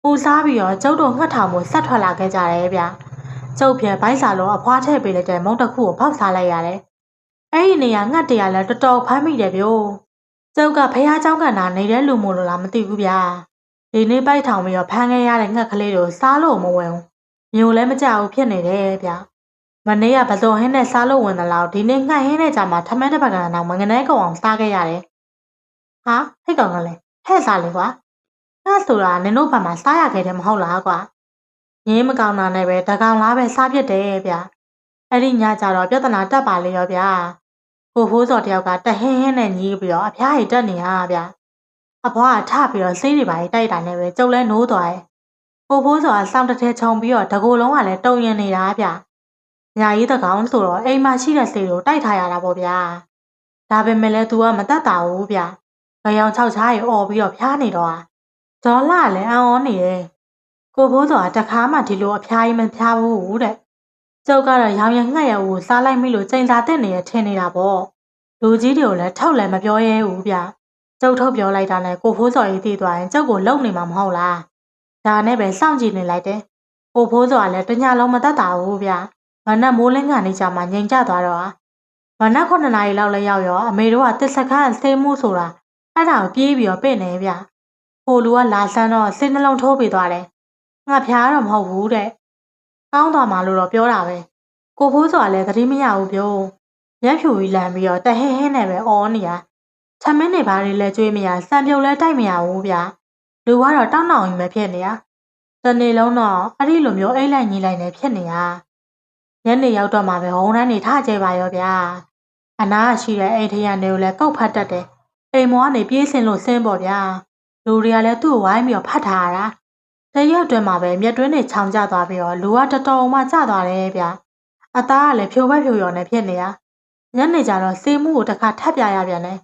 ပူစားပြီးတော့ကျုပ်တို့ငှက်ထောင်မှုဆက်ထွက်လာခဲ့ကြတယ်ဗျကျုပ်ပြန်ဘိုက်စာလုံးအဖွားထည့်ပေးလိုက်တဲ့မုံတစ်ခုကိုဖောက်စားလိုက်ရတယ်အဲ့ဒီနေရာငှက်တရားလည်းတော်တော်ဖမ်းမိတယ်ဗျို့ကျုပ်ကဖះเจ้าကန်တာနေတဲ့လူမို့လို့လားမသိဘူးဗျာဒီနေ့ပိုက်ထောင်ပြီးတော့ဖမ်းခဲ့ရတဲ့ငှက်ကလေးတို့စားလို့မဝင်ဘူးမျိုးလည်းမကြဘူးဖြစ်နေတယ်ဗျမနေ့ကပစုံဟင်းနဲ့စားလို့ဝင်တယ်လို့ဒီနေ့ငှက်ဟင်းနဲ့ကြာမှထမင်းတစ်ပတ်ကတော့မငနဲကောင်အောင်စားခဲ့ရတယ်ဟာဟဲ့ကောင်ကလည်းဟဲ့စားလေကွာငါဆိုတာနင်တို့ဘာမှစားရခဲ့တယ်မဟုတ်လားကွာငင်းမကောင်းတာနဲ့ပဲတကောင်လားပဲစားပြစ်တယ်ဗျအဲ့ဒီညကြတော့ပြဿနာတက်ပါလေရောဗျကိုဖိုးစော်တယောက်ကတဟင်းဟင်းနဲ့ညီးပြီးတော့အဖျားရည်တက်နေရဗျအဖွားကထပြီးတော့ဆေးတွေပါတိုက်တာနဲ့ပဲကျုပ်လဲနိုးသွားတယ်ကိုဖိုးစော်ကစောင့်တထဲခြုံပြီးတော့တကိုယ်လုံးကလည်းတုံရင်နေတာဗျညာကြီးတကောင်ဆိုတော့အိမ်မှာရှိတဲ့ဆေးကိုတိုက်ထားရတာပေါ့ဗျာဒါပေမဲ့လည်း तू ကမတတ်တာဘူးဗျကြောင်6ချားရီអော်ပြီးတော့ဖျားနေတော့ဒေါ်လာလည်းအံ့ဩနေတယ်ကိုဖိုးစော်ကတခါမှဒီလိုအဖျားကြီးမဖျားဘူးတဲ့ကျုပ်ကတော့ရောင်ရငှက်ရကိုစားလိုက်မိလို့ချိန်စာတက်နေရထင်နေတာပေါ့လူကြီးတွေကိုလည်းထောက်လည်းမပြောရဲဘူးဗျကျုပ်ထုတ်ပြောလိုက်တာနဲ့ကိုဖိုးစော်ကြီးတည်သွားရင်ကျုပ်ကိုလုံနေမှာမဟုတ်လားဒါနဲ့ပဲစောင့်ကြည့်နေလိုက်တယ်ကိုဖိုးစော်ကလည်းတညလုံးမတတ်တာဘူးဗျမနက်မိုးလင်းကနေကြမှာငြိမ်ကျသွားတော့မနက်9 နာရီလောက်လဲရောက်ရောအမေတို့ကတစ်စခန်းဆေးမှုဆိုတာအဲ့ဒါကိုပြေးပြီးတော့ပြင့်နေဗျဟိုလူကလာဆန်းတော့စိတ်နှလုံးထိုးပေးသွားတယ်ငါဖျားတော့မဟုတ်ဘူးတဲ့ကောင်းသွားမှလို့တော့ပြောတာပဲကိုဖိုးစော်ကလည်းသတိမရဘူးပြောရက်ဖြူကြီးလန်ပြီးတော့တဟင်းဟင်းနဲ့ပဲအော်နေရထမင်းတွေဘာတွေလဲကြွေးမရစံပြုတ်လဲတိုက်မရဘူးဗျလူကတော့တောင်းတောင်းကြီးပဲဖြစ်နေရတနေ့လုံးတော့အဲ့ဒီလိုမျိုးအိတ်လိုက်ညီလိုက်နေဖြစ်နေရညနေရောက်တော့မှပဲဟုံးတန်းနေထကြပါရောဗျာအနာရှိတဲ့အိမ်ထရံတွေကိုလည်းကောက်ဖတ်တတ်တယ်အိမ်မောကနေပြေးစင်လို့ဆင်းပေါ့ဗျာလူတွေကလည်းသူ့ကိုဝိုင်းပြီးတော့ဖတ်ထားရတာတရက်အတွင်းမှာပဲမြက်တွင်းတွေချောင်ကျသွားပြီးတော့လူကတော်တော်မှကျသွားတယ်ဗျအသားကလည်းဖြိုဘက်ဖြိုရော်နေဖြစ်နေရညနေကျတော့စေမှုကိုတစ်ခါထပ်ပြရပြန်တယ်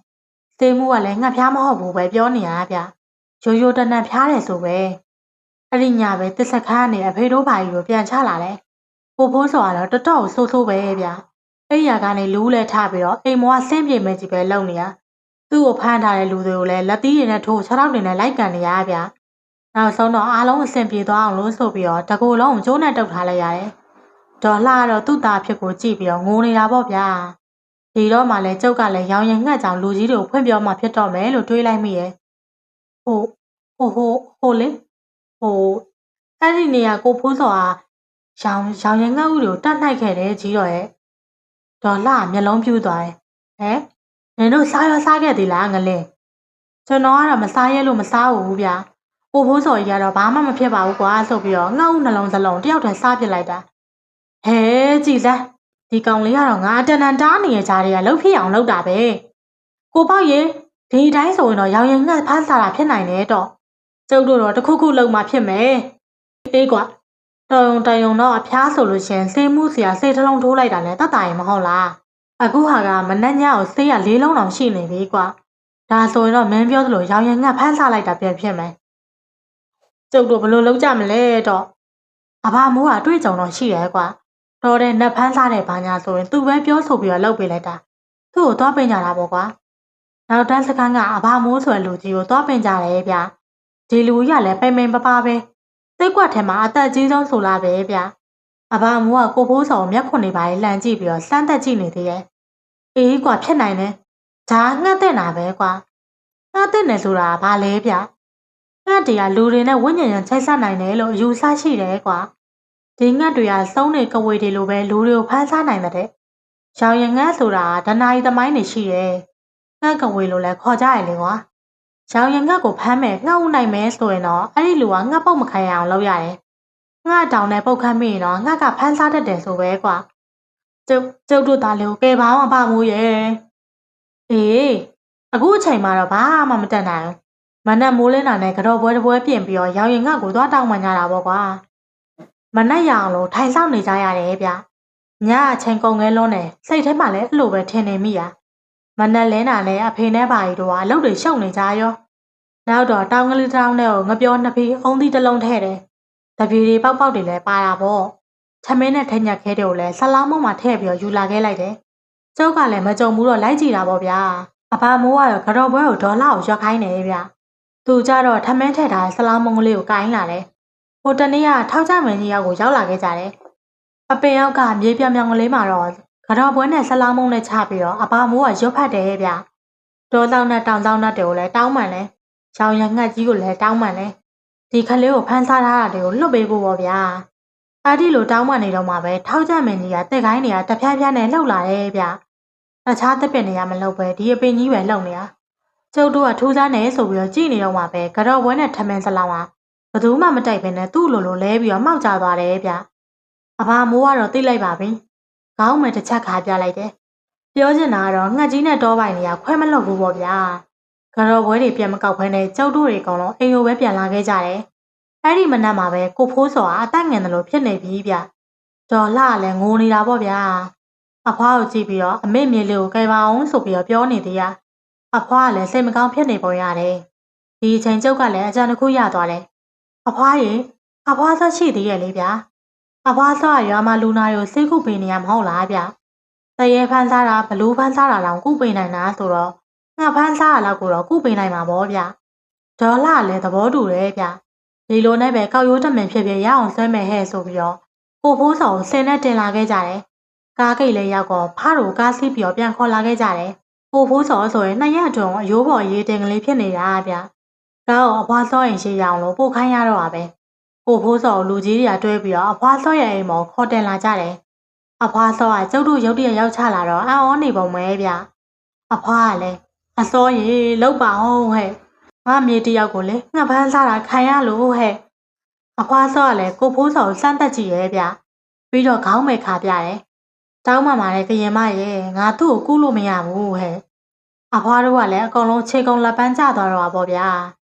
စေမှုကလည်းငှက်ဖျားမဟုတ်ဘူးပဲပြောနေရဗျရိုးရိုးတနက်ဖျားတယ်ဆိုပဲအဲ့ဒီညပဲတစ်ဆက်ခါကနေအဖေတို့ဘာကြီးကိုပြန်ချလာတယ်ကိုဖိုးစော်ကတော့တော်တော်ဆိုးဆိုးပဲဗျအဲ့ရကနေလူးလဲထပြီးတော့အိမ်မောကဆင်းပြေမဲ့ကြီးပဲလုံနေရသူ့ကိုဖမ်းထားတဲ့လူတွေကိုလည်းလက်သီးတွေနဲ့ထိုးခြေထောက်တွေနဲ့လိုက်ကန်နေရဗျနောက်ဆုံးတော့အားလုံးအဆင်ပြေသွားအောင်လို့ဆိုပြီးတော့တကူလုံးကိုကျိုးနဲ့တုပ်ထားလိုက်ရတယ်ဒေါ်လာတော့သူ့သားဖြစ်ကိုကြည့်ပြီးတော့ငိုနေတာပေါ့ဗျာဒီတော့မှလည်းကျုပ်ကလည်းရောင်ရင်ငှက်ကြောင်လူကြီးတွေကိုဖွင့်ပြောမှဖြစ်တော့မယ်လို့တွေးလိုက်မိရဲ့ဟိုလေအဲ့ဒီနေရာကိုဖိုးစော်ကရောင်ရင်ငှက်ဦးတွေကိုတတ်နှိုက်ခဲ့တယ်ကြီးတော့ရဲ့ဒေါ်လာမျက်လုံးပြူးသွားတယ်ဟဲ့နင်တို့စားခဲ့သေးလားငလင်းကျွန်တော်ကတော့မစားရဲလို့မစားဘူးဗျကိုဖိုးစော်ကြီးကတော့ဘာမှမဖြစ်ပါဘူးကွာဆိုပြီးတော့ငှက်ဦးနှလုံးစလုံးတယောက်တည်းစားပစ်လိုက်တာဟဲကြည်စမ်းဒီကောင်လေးကတော့ငါအတန်တန်တားနေရကြတွေကလှုပ်ဖြစ်အောင်လုပ်တာပဲကိုပေါ့ရေဒီတိုင်းဆိုရင်တော့ရောင်ရင်ငှက်ဖမ်းစားတာဖြစ်နိုင်တယ်တော့ကျုပ်တို့တော့တခုခုလုံမှဖြစ်မယ်အေးကွာတော်ရုံတော့အဖျားဆိုလို့ရှင်ဆေးမှုစရာစိတ်တစ်လုံးထိုးလိုက်တာနဲ့တတ်တာရင်မဟုတ်လားအခုဟာကမနှက်ညကိုဆေးရ၄လုံးတောင်ရှိနေပြီကွာဒါဆိုရင်တော့မင်းပြောသလိုရောင်ရင်ငှက်ဖမ်းစားလိုက်တာပြန်ဖြစ်မယ်ကျုပ်တို့ဘလို့လုံးကြမလဲတော့အဘမိုးကတွေ့ကြုံတော့ရှိရဲကွာတော်တဲ့နတ်ဖမ်းစားတဲ့ဘာညာဆိုရင်သူပဲပြောဆိုပြီးတော့လှုပ်ပေးလိုက်တာသူ့ကိုသွားပင်ကြတာပေါ့ကွာနောက်တန်းစကန်းကအဘမိုးဆိုတဲ့လူကြီးကိုသွားပင်ကြတယ်ဗျဒီလူကြီးကလည်းပိန်ပပပဲစိတ်ကွက်ထဲမှာအသက်ကြီးဆုံးဆိုလာပဲဗျအဘမိုးကကိုဖိုးစော်မျက်ခွန်တွေပါလှန်ကြည့်ပြီးတော့စမ်းသက်ကြည့်နေသေးရဲ့အေးကွာဖြစ်နိုင်တယ်ဒါငှက်တဲ့နာပဲကွာငှက်တဲ့နေဆိုတာဘာလဲဗျငှက်တွေကလူတွေနဲ့ဝိညာဉ်ရံချိတ်ဆက်နိုင်တယ်လို့အယူဆရှိတယ်ကွာဒီငှက်တွေကစုံးနေကဝေတွေလိုပဲလူတွေကိုဖမ်းဆားနိုင်တဲ့ရောင်ရင်ငှက်ဆိုတာဒနာရီသမိုင်းနေရှိတယ်ငှက်ကဝေလိုလဲခေါ်ကြရလေကွာရောင်ရင်ငှက်ကိုဖမ်းမယ်ငှက်ဦးနိုင်မယ်ဆိုရင်တော့အဲ့ဒီလူကငှက်ပုတ်မခံရအောင်လုပ်ရတယ်ငှက်တောင်နဲ့ပုတ်ခတ်မိရင်တော့ငှက်ကဖမ်းဆားတတ်တယ်ဆိုပဲကွာကျုပ်တို့သားလေးကိုကဲပါအောင်ပါမိုးရဲ့အေးအခုအချိန်မှာတော့ဘာမှမတတ်နိုင်ဘူးမနက်မိုးလင်းတာနဲ့ကတော့ပွဲတစ်ပွဲပြင်ပြီးတော့ရောင်ရင်ငှက်ကိုသွားတောင်းမှကြတာပေါ့ကွာမနက်ရအောင်လို့ထိုင်ဆောင်နေကြရတယ်ဗျ ညအချိန်ကုန်ငဲလုံးနဲ့စိတ်ထဲမှာလည်းအဲ့လိုပဲထင်နေမိရမနက်လင်းတာနဲ့အဖေနဲ့ဘာကြီးတို့ကအလုပ်တွေရှုပ်နေကြရောနောက်တော့တောင်းကလေးတောင်းနဲ့ကိုငပြောနှစ်ဖီးအုံးသီးတစ်လုံးထည့်တယ်တပြေတွေပေါက်ပေါက်တွေလည်းပါတာပေါ့သမင်းနဲ့ထက်ညက်ခဲတွေကိုလည်းဆလောင်းမုံမှာထည့်ပြီးယူလာခဲ့လိုက်တယ်ကျုပ်ကလည်းမကြုံဘူးတော့လိုက်ကြည့်တာပေါ့ဗျာအဖမိုးကတော့ကတော့ပွဲကိုဒေါ်လာကိုရွက်ခိုင်းနေဗျသူကြတော့ထမင်းထည့်ထားတဲ့ဆလောင်းမုံကလေးကိုကိုင်းလာတယ်ဟိုတနေ့ကထောက်ကြမင်းကြီးရောက်ကိုရောက်လာခဲ့ကြတယ်အပင်ရောက်ကမြေပြမြောင်ကလေးမှာတော့ကတော့ပွဲနဲ့ဆလောင်းမုံနဲ့ချပြီးတော့အဖမိုးကရွတ်ဖတ်တယ်ဗျဒေါ်တောင်းနဲ့တောင်တောင်းနဲ့တွေကိုလည်းတောင်းမှန်တယ်ရောင်ရငှက်ကြီးကိုလည်းတောင်းမှန်တယ်ဒီခလေးကိုဖမ်းစားထားတာတွေကိုလွတ်ပေးဖို့ပေါ့ဗျာအဲ့ဒီလိုတောင်းမှန်နေတော့မှပဲထောက်ကြမင်းကြီးကတက်ခိုင်းနေတာတပြားပြားနဲ့လှုပ်လာတယ်ဗျတခြားတက်ပင်နေရမလို့ပဲဒီအပင်ကြီးပဲလှုပ်နေတာကျုပ်တို့ကထူးဆန်းနေဆိုပြီးတော့ကြည်နေတော့မှပဲကတော့ပွဲနဲ့ထမင်းစလောင်းကဘသူမှမတိုက်ဘဲနဲ့သူ့လိုလိုလဲပြီးတော့မှောက်ကျသွားတယ်ဗျအဖမိုးကတော့သိလိုက်ပါပြီခေါင်းမဲ့တစ်ချက်ခါပြလိုက်တယ်ပြောချင်တာကတော့ငှက်ကြီးနဲ့တောပိုင်တွေကခွဲမလွတ်ဘူးပေါ့ဗျာကတော့ပွဲတွေပြန်မကောက်ဖဲနဲ့ကျုပ်တို့တွေအကုန်လုံးအိမ်ကိုပဲပြန်လာခဲ့ကြတယ်အဲ့ဒီမနက်မှာပဲကိုဖိုးစောကအသက်ငယ်တယ်လို့ဖြစ်နေပြီဗျဒေါ်လှလည်းငိုနေတာပေါ့ဗျာအဖွားကိုကြည့်ပြီးတော့အမေမြေလေးကိုကြိုင်ပါအောင်ဆိုပြီးတော့ပြောနေသေးရအဖွားကလည်းစိတ်မကောင်းဖြစ်နေပုံရတယ်ဒီအချိန်ကျုပ်ကလည်းအကြံတစ်ခုရသွားတယ်အဖွားရေအဖွားဆက်ရှိသေးရဲ့လေဗျာအဖွားစောကရွာမှာလူနာတွေကိုစိတ်ခုပေးနေရမဟုတ်လားဗျတရေဖန်းစားတာဘလူးဖန်းစားတာတောင်ကုပေးနိုင်တာဆိုတော့ငါဖန်းစားရလောက်ကိုတော့ကုပေးနိုင်မှာပေါ့ဗျဒေါ်လှလည်းသဘောတူတယ်ဗျဒီလိုနဲ့ပဲကောက်ရိုးတမင်ဖြစ်ဖြစ်ရအောင်ဆွဲမယ်ဟဲ့ဆိုပြီးတော့ကိုဖိုးစောကိုဆင်းနဲ့တင်လာခဲ့ကြတယ်ကားကိတ်လေးရောက်တော့ဖားတို့ကားစီးပြီးတော့ပြန်ခေါ်လာခဲ့ကြတယ်ကိုဖိုးစောဆိုရင်2ရက်အတွင်းအယိုးပေါ်ရေးတင်ကလေးဖြစ်နေတာဗျကားကိုအဖွားစောရင်ရှိရအောင်လို့ပို့ခိုင်းရတော့ပါပဲကိုဖိုးစောကိုလူကြီးတွေကတွဲပြီးတော့အဖွားစောရဲ့အိမ်ပေါ်ခေါ်တင်လာကြတယ်အဖွားစောကကျုပ်တို့ရုတ်တရက်ရောက်ချလာတော့အံ့ဩနေပုံပဲဗျအဖွားကလည်းအစောရေလောက်ပါအောင်ဟဲ့ငါမြေတယောက်ကိုလေငှက်ဖမ်းစားတာခံရလို့ဟဲ့အဖွားစောကလည်းကိုဖိုးစောကိုစမ်းတက်ကြည့်ရဲ့ဗျပြီးတော့ခေါင်းမဲ့ခါပြတယ်တောင်းမှမာတဲ့ကရင်မရဲ့ငါသူ့ကိုကူးလို့မရဘူးဟဲ့အဖွားတို့ကလည်းအကုန်လုံးခြေကုံလက်ပန်းကျသွားတော့ပါဗျာ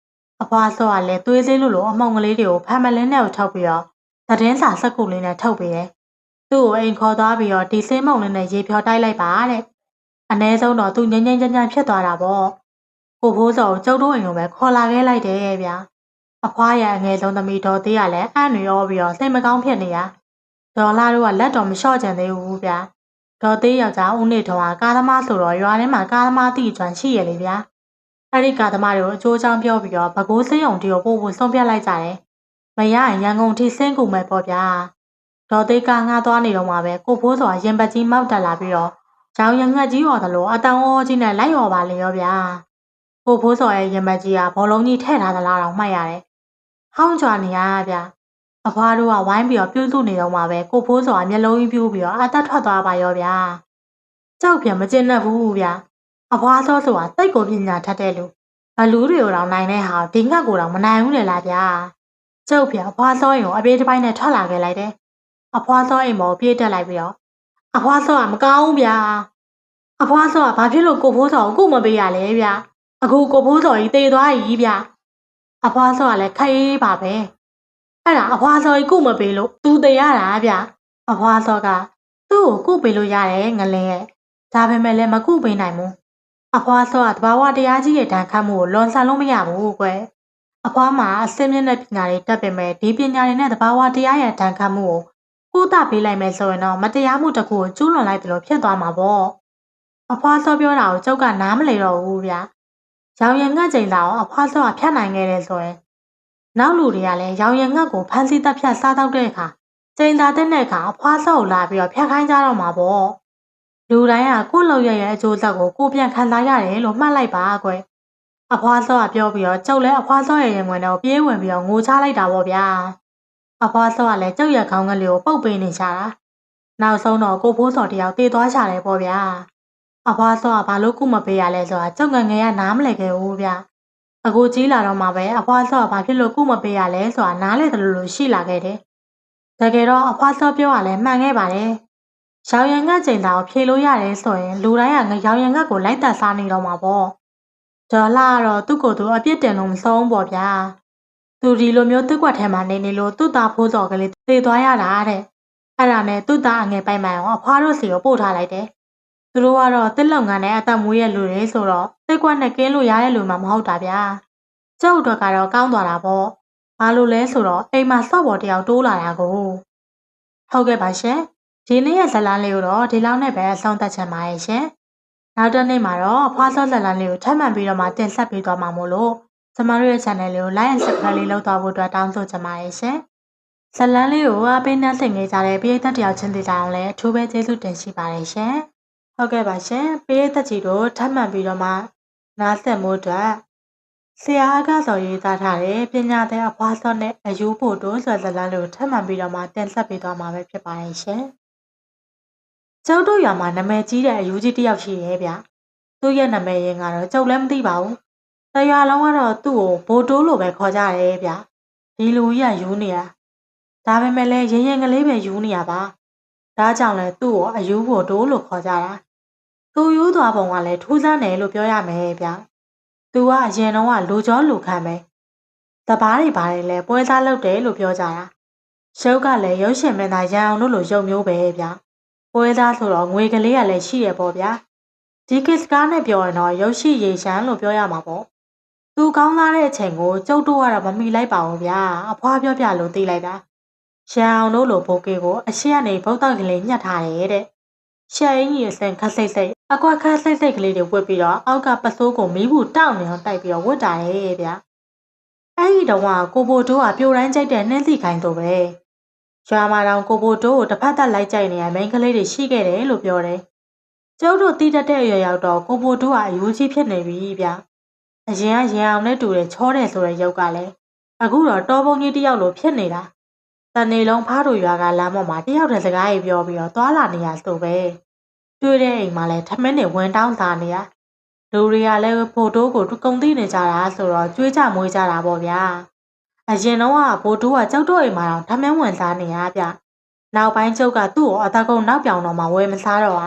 အဖွားစောကလည်းသွေးစေးလို့အမှုံကလေးတွေကိုဖမ်းမလင်းနဲ့ကိုထုတ်ပြီးတော့သတင်းစာစက်ကူလေးနဲ့ထုတ်ပေးတယ်သူ့ကိုအိမ်ခေါ်သွားပြီးတော့ဒီစင်းမုံလေးနဲ့ရေဖြောတိုက်လိုက်ပါတဲ့အနည်းဆုံးတော့သူငြိမ်ချမ်းဖြစ်သွားတာပေါ့ကိုဖိုးစောကိုကျုပ်တို့အိမ်ကိုပဲခေါ်လာခဲ့လိုက်တယ်ဗျာအဖွားရဲ့အငယ်ဆုံးသမီးတော်သေးကလည်းအံ့နေရောပြီးတော့စိတ်မကောင်းဖြစ်နေတာဒေါ်လာတို့ကလက်တော်မလျှော့ကြံသေးဘူးဗျာဒေါ်သေးယောက်ျားဦးနေထုံးကကားသမားဆိုတော့ရွာထဲမှာကားသမားတိကျွမ်းရှိရလေဗျာအဲ့ဒီကားသမားတွေကိုအကျိုးချောင်းပြောပြီးတော့ဘကိုးစိမ်းအောင်တီကိုပို့ဖို့ဆုံးဖြတ်လိုက်ကြတယ်မရရင်ရန်ကုန်ထိဆင်းကူမယ်ပေါ့ဗျာဒေါ်သေးကငှားသွားနေတော့မှပဲကိုဖိုးစောရင်ပတ်ကြီးမောက်တက်လာပြီးတော့ရောင်ရငှက်ကြီးော်တယ်လို့အတောင်အောကြီးနဲ့လိုက်ော်ပါလေရောဗျာကိုဖိုးစောရဲ့ရင်ပတ်ကြီးကဘောလုံးကြီးထည့်ထားသလားတော့မှတ်ရတယ်ဟောင်းကြွားနေရဗျာအဖွားတို့ကဝိုင်းပြီးတော့ပြုစုနေတော့မှပဲကိုဖိုးစောကမျက်လုံးကြီးပြူးပြီးတော့အသက်ထွက်သွားပါရောဗျာကြောက်ပြန်မကျင်တတ်ဘူးဗျာအဖွားစောဆိုတာတိတ်ကိုပညာထက်တဲ့လူဘလူးတွေကိုတော့နိုင်တဲ့ဟာဒီငှက်ကိုတော့မနိုင်ဘူးလေလားဗျာကျုပ်ပြန်အဖွားစောရင်ကိုအပြေးတစ်ပိုင်းနဲ့ထွက်လာခဲ့လိုက်တယ်အဖွားစောအိမ်ပေါ်ပြေးတက်လိုက်ပြီးတော့အဖွားစောကမကောင်းဘူးဗျာအဖွားစောကဘာဖြစ်လို့ကိုဖိုးစောကိုကုမပေးရလဲဗျာအခုကိုဖိုးစောကြီးတေသွားကြီးဗျာအဖွားစောကလည်းခအေးပါပဲအဲ့ဒါအဖွားစောကြီးကုမပေးလို့သူတေရတာဗျအဖွားစောကသူ့ကိုကုပေးလို့ရတယ်ငလင်းရဲ့ဒါပေမဲ့လည်းမကုပေးနိုင်ဘူးအဖွားစောကတဘာဝတရားကြီးရဲ့တန်ခတ်မှုကိုလွန်ဆန်လို့မရဘူးကွယ်အဖွားမှာအစင်းမြင့်တဲ့ပညာတွေတက်ပေမဲ့ဒီပညာတွေနဲ့တဘာဝတရားရဲ့တန်ခတ်မှုကိုကုသပေးလိုက်မယ်ဆိုရင်တော့မတရားမှုတစ်ခုကိုကျူးလွန်လိုက်တယ်လို့ဖြစ်သွားမှာပေါ့အဖွားစောပြောတာကိုကျုပ်ကနားမလည်တော့ဘူးဗျရောင်ရငှက်ချိန်သာအောင်အဖွားစောကဖြတ်နိုင်ခဲ့တယ်ဆိုရင်နောက်လူတွေကလည်းရောင်ရငှက်ကိုဖမ်းဆီးတပ်ဖြတ်စားတော့တဲ့အခါချိန်သာတဲ့အခါအဖွားစောကိုလာပြီးတော့ဖြတ်ခိုင်းကြတော့မှာပေါ့လူတိုင်းကကိုယ့်လောက်ရရဲ့အကျိုးဆက်ကိုကိုပြန်ခံစားရတယ်လို့မှတ်လိုက်ပါကွယ်အဖွားစောကပြောပြီးတော့ကျုပ်လည်းအဖွားစောရဲ့ရင်ဝင်တော့ပြေးဝင်ပြီးတော့ငိုချလိုက်တာပေါ့ဗျာအဖွားစောကလည်းကျုပ်ရဲ့ခေါင်းကလေးကိုပုတ်ပေးနေချတာနောက်ဆုံးတော့ကိုဖိုးစောတယောက်တေးသွားချတယ်ပေါ့ဗျာအဖွားစောကဘာလို့ကုမပေးရလဲဆိုတာကျုပ်ငယ်ငယ်ကနားမလည်ခဲ့ဘူးဗျအခုကြီးလာတော့မှပဲအဖွားစောကဘာဖြစ်လို့ကုမပေးရလဲဆိုတာနားလေတယ်လို့ရှိလာခဲ့တယ်တကယ်တော့အဖွားစောပြောရလဲမှန်ခဲ့ပါတယ်ရောင်ရငှက်ချိန်သာကိုဖြေလို့ရတယ်ဆိုရင်လူတိုင်းကရောင်ရငှက်ကိုလိုက်တက်စားနေတော့မှာပေါ့ဒေါ်လာကတော့သူ့ကိုယ်သူအပြစ်တင်လို့မဆုံးပေါ့ဗျာသူဒီလိုမျိုးတစ်ကွက်ထဲမှာနေလို့သူ့သားဖိုးစော်ကလေးသေသွားရတာတဲ့ အဲ့ဒါနဲ့သူ့သားအငယ်ပိုင်ပိုင်ကိုအဖွားတို့စီကိုပို့ထားလိုက်တယ်သူတို့ကတော့တစ်လုံငန်းနဲ့အသက်မွေးရလူတွေဆိုတော့တိတ်ကွက်နဲ့ကင်းလို့ရတဲ့လူမှမဟုတ်တာဗျာကျုပ်တို့ကတော့ကောင်းသွားတာပေါ့ဘာလို့လဲဆိုတော့အိမ်မှာစော့ပေါ်တယောက်တိုးလာတာကိုဟုတ်ကဲ့ပါရှင်ဒီနေ့ရဲ့ဇလန်းလေးကိုတော့ဒီလောက်နဲ့ပဲအဆုံးသတ်ချင်ပါရဲ့ရှင်နောက်တစ်နေ့မှာတော့အဖွားစောဇလန်းလေးကိုထပ်မံပြီးတော့မှတင်ဆက်ပေးသွားမှာမို့လို့ကျမတို့ရဲ့ channel လေးကို like and subscribe လေးလုပ်သွားဖို့အတွက်တောင်းဆိုချင်ပါတယ်ရှင်ဇလန်းလေးကိုအားပေးနှက်ဆင်နေကြတဲ့ပရိသတ်တယောက်ချင်းစီတိုင်းအောင်လည်းအထူးပဲကျေးဇူးတင်ရှိပါတယ်ရှင်ဟုတ်ကဲ့ပါရှင်ပရိသတ်ကြီးတို့ထပ်မံပြီးတော့မှနားဆက်မှုအတွက်ဆရာအကစော်ရေးသားထားတဲ့ပညာတဲ့အဖွားစောနဲ့အယူဖို့တို့ဆိုတဲ့ဇလန်းလေးကိုထပ်မံပြီးတော့မှတင်ဆက်ပေးသွားမှာပဲဖြစ်ပါတယ်ရှင်ကျောင်းတို့ရွာမှာနာမည်ကြီးတဲ့အယူကြီးတစ်ယောက်ရှိရဲ့ဗျသူ့ရဲ့နာမည်ရင်းကတော့ကျုပ်လည်းမသိပါဘူးတရွာလုံးကတော့သူ့ကိုဘိုးတိုးလို့ပဲခေါ်ကြတယ်ဗျဒီလူကြီးကယူနေရဒါပေမဲ့လည်းရင်ရင်ကလေးပဲယူနေရပါဒါကြောင့်လဲသူ့ကိုအယူဘိုးတိုးလို့ခေါ်ကြတာသူယူသွားပုံကလည်းထူးဆန်းတယ်လို့ပြောရမယ်ဗျသူကအရင်တော့ကလူကြောလူခံပဲတပားတွေပါတယ်လဲပွဲစားလုပ်တယ်လို့ပြောကြတာရုပ်ကလည်းရုပ်ရှင်မင်းသားရန်အောင်တို့လိုရုပ်မျိုးပဲဗျပွဲစားဆိုတော့ငွေကလေးကလည်းရှိရပေါ့ဗျာဒီကစ်ကားနဲ့ပြောရင်တော့ရုပ်ရှိရေရှမ်းလို့ပြောရမှာပေါ့သူကောင်းလာတဲ့အချိန်ကိုကျုပ်တို့ကတော့မမိလိုက်ပါဘူးဗျာအဖွားပြောပြလို့သိလိုက်တာရန်အောင်တို့လိုဘိုကေကိုအရှိကနေဗုဒ္ဓကလေးညှက်ထားတယ်တဲ့ရှယ်အင်းကြီးအစင်ခက်စိတ်စိတ်အကွက်ခက်စိတ်စိတ်ကလေးတွေဝတ်ပြီးတော့အောက်ကပစိုးကိုမီးဘူးတောက်နေအောင်တိုက်ပြီးတော့ဝတ်တာရဲ့ဗျအဲ့ဒီတော့ကိုဘိုတိုးကပြိုတိုင်းကြိုက်တဲ့နှင်းစီခိုင်းတော့ပဲရွာမှာတော့ကိုဘိုတိုးကိုတစ်ဖက်သက်လိုက်ကြိုက်နေရမိန်းကလေးတွေရှိခဲ့တယ်လို့ပြောတယ်ကျုပ်တို့တီးတတ်တဲ့အရွယ်ရောက်တော့ကိုဘိုတိုးကအယူကြီးဖြစ်နေပြီဗျအရင်ကရင်အောင်နဲ့တူတယ်ချောတယ်ဆိုတဲ့ရုပ်ကလည်းအခုတော့တော်ပုံကြီးတယောက်လိုဖြစ်နေတာတနေ့လုံးဖားတို့ရွာကလမ်းပေါ်မှာတယောက်တည်းစကားကြီးပြောပြီးတော့သွာလာနေရဆိုပဲတွေ့တဲ့အိမ်မှာလည်းထမင်းတွေဝင်တောင်းစားနေရလူတွေကလည်းဖိုတိုးကိုကုံသိနေကြတာဆိုတော့ကြွေးကြမွေးကြတာပေါ့ဗျာအရင်တော့ကဖိုတိုးကကြောက်တော့အိမ်မှာတော့ထမင်းဝင်စားနေရဗျနောက်ပိုင်းကျုပ်ကသူ့ကိုအသားကုန်းနောက်ပြောင်တော့မှဝယ်မစားတော့ဟာ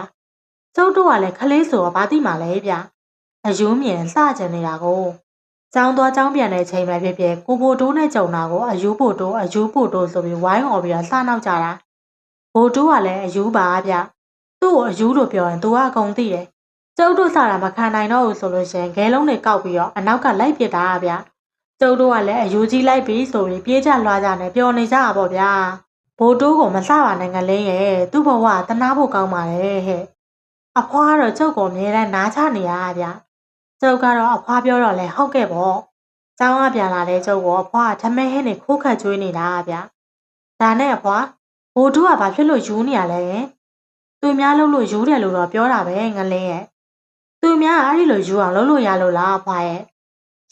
ကျုပ်တို့ကလည်းခလေးဆိုတော့ဘာသိမှလဲဗျအယူမြင်စကြနေတာကိုကျောင်းသွားကျောင်းပြန်တဲ့ချိန်ပဲဖြစ်ဖြစ်ကိုဘိုတိုးနဲ့ကြုံတာကိုအယူဘိုတိုးဆိုပြီးဝိုင်းអော်ပြီးတော့စနောက်ကြတာဘိုတိုးကလည်းအယူပါဗျသူ့ကိုအယူလို့ပြောရင်သူကအကုန်သိတယ်ကျုပ်တို့စားတာမခံနိုင်တော့ဘူးဆိုလို့ရှင်ဂဲလုံးတွေကောက်ပြီးတော့အနောက်ကလိုက်ပစ်တာဗျကျုပ်တို့ကလည်းအယူကြီးလိုက်ပြီးဆိုပြီးပြေးကြလွှားကြနဲ့ပျော်နေကြတာပေါ့ဗျာဘိုတိုးကိုမစပါနဲ့ငလင်းရဲ့သူ့ဘဝတနာဖို့ကောင်းပါလေဟဲ့အဖွားကတော့ကျုပ်ကိုအမြဲတမ်းနားချနေရဗျကျုပ်ကတော့အဖွားပြောတော့လဲဟုတ်ကဲ့ပေါ့ကျောင်းကပြန်လာတဲ့ကျုပ်ကိုအဖွားကထမင်းဟင်းတွေခိုးခတ်ကျွေးနေတာဗျဒါနဲ့အဖွားဘိုတိုးကဘာဖြစ်လို့ယူနေရလဲသူများလှုပ်လို့ယူတယ်လို့တော့ပြောတာပဲငလင်းရဲ့သူများအဲ့ဒီလိုယူအောင်လုပ်လို့ရလို့လားအဖွားရဲ့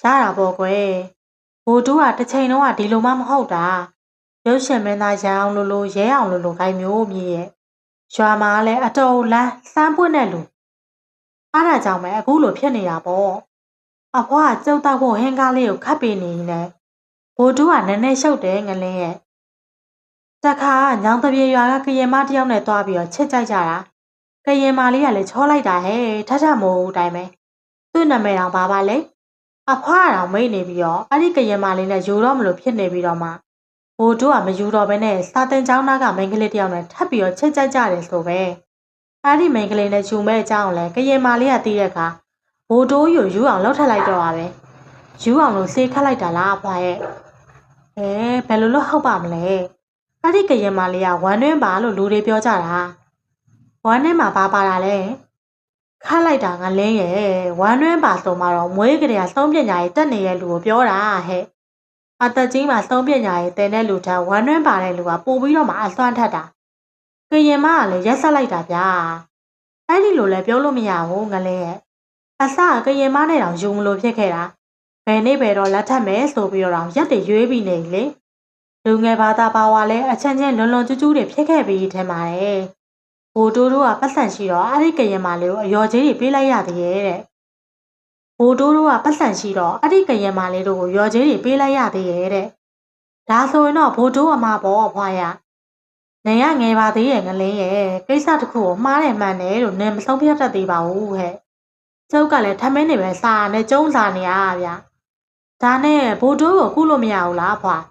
ရတာပေါ့ကွယ်ဘိုတိုးကတစ်ချိန်လုံးကဒီလိုမှမဟုတ်တာရုပ်ရှင်မင်းသားရန်အောင်လို့ရဲအောင်လို့ခိုင်းမျိုးမြည်ရဲ့ရွာမှာလည်းအတော်လန်းစမ်းပွင့်တဲ့လူအားဒါကြောင့်ပဲအခုလိုဖြစ်နေတာပေါ့အဖွားကကျုပ်တောက်ဖို့ဟင်းကားလေးကိုခတ်ပေးနေနေဘိုတိုးကနည်းနည်းရှုပ်တယ်ငလင်းရဲ့တခါညောင်တပြေရွာကကရင်မတယောက်နဲ့တွားပြီးတော့ချစ်ကြိုက်ကြတာကရင်မလေးကလည်းချောလိုက်တာဟဲ့ထထမို့အတိုင်းပဲသူ့နာမည်တောင်ဘာပါလဲအဖွားတောင်မိတ်နေပြီးတော့အဲ့ဒီကရင်မလေးနဲ့ယူတော့မလို့ဖြစ်နေပြီးတော့မှဘိုတိုးကမယူတော့ဘဲနဲ့စာတင်ကျောင်းသားကမိန်းကလေးတယောက်နဲ့ထပ်ပြီးတော့ချစ်ကြိုက်ကြတယ်ဆိုပဲအဲ့ဒီမိန်းကလေးနဲ့ယူမဲ့အကြောင်းလဲကရင်မလေးကတီးတဲ့အခါဘိုတိုးယူအောင်လှုပ်ထက်လိုက်တော့ပါပဲယူအောင်လို့စေးခတ်လိုက်တာလားအဖွားရဲ့ဘယ်လိုလုပ်ဟုတ်ပါမလဲအဲ့ဒီကရင်မလေးကဝမ်းတွင်းပါလို့လူတွေပြောကြတာဝမ်းထဲမှာဘာပါတာလဲခတ်လိုက်တာငလင်းရဲ့ဝမ်းတွင်းပါဆိုမှတော့မွေးကလေးကသုံးပညာရေးတက်နေတဲ့လူကိုပြောတာဟဲ့အသက်ကြီးမှသုံးပညာရေးတင်တဲ့လူထက်ဝမ်းတွင်းပါတဲ့လူကပို့ပြီးတော့မှအစွမ်းထက်တာကရင်မကလည်းရက်ဆက်လိုက်တာဗျာအဲ့ဒီလိုလည်းပြောလို့မရဘူးငလင်းရဲ့အစကရင်မနဲ့တောင်ယူမလို့ဖြစ်ခဲ့တာဘယ်နေ့ပဲတော့လက်ထပ်မယ်ဆိုပြီးတော့ရက်တွေရွေးပြီးနေလေလူငယ်ဘာသာပါဝါလဲအချင်းချင်းလွန်လွန်ကျူးကျူးတွေဖြစ်ခဲ့ပြီးထင်ပါတယ်ဘိုတိုးတို့ကပတ်စံရှိတော့အဲ့ဒီကရင်မလေးကိုအယော်ကြီးတွေပေးလိုက်ရသေးရဲ့တဲ့ဘိုတိုးတို့ကပတ်စံရှိတော့အဲ့ဒီကရင်မလေးတို့ကိုယော်ကြီးတွေပေးလိုက်ရသေးရဲ့တဲ့ဒါဆိုရင်တော့ဘိုတိုးအမပေါ်အဖွားရနေရငယ်ပါသေးရဲ့ငလင်းရဲ့ကိစ္စတစ်ခုကိုမှားတယ်မှန်တယ်လို့နင်မဆုံးဖြတ်တတ်သေးပါဘူးဟဲ့ကျုပ်ကလည်းထမင်းနေပဲစားနဲ့ကျုံးစားနေရဗျာဒါနဲ့ဘိုတိုးကိုကုလို့မရဘူးလားအဖွား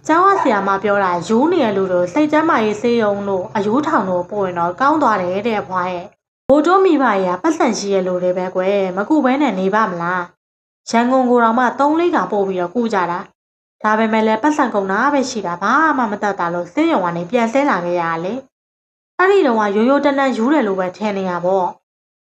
ကျောင်းကဆရာမပြောတာယူနေရလို့တော့စိတ်ကျမ်းမာရေးစေးရုံလို့အယူထောင်လို့ပို့ရင်တော့ကောင်းသွားတယ်တဲ့အဖွားရဲ့ဘိုးတို့မိဘကြီးကပတ်စံရှိရလို့တွေပဲကွယ်မကူဘဲနဲ့နေပါမလားရန်ကုန်ကိုတော့မှ3-4ခါပို့ပြီးတော့ကူကြတာဒါပေမဲ့လည်းပတ်စံကုန်တာပဲရှိတာဘာမှမတတ်တာလို့စေးရုံကနေပြန်ဆဲလာခဲ့ရလေအဲ့ဒီတော့ရိုးရိုးတန်းတန်းယူတယ်လို့ပဲထင်နေရပေါ့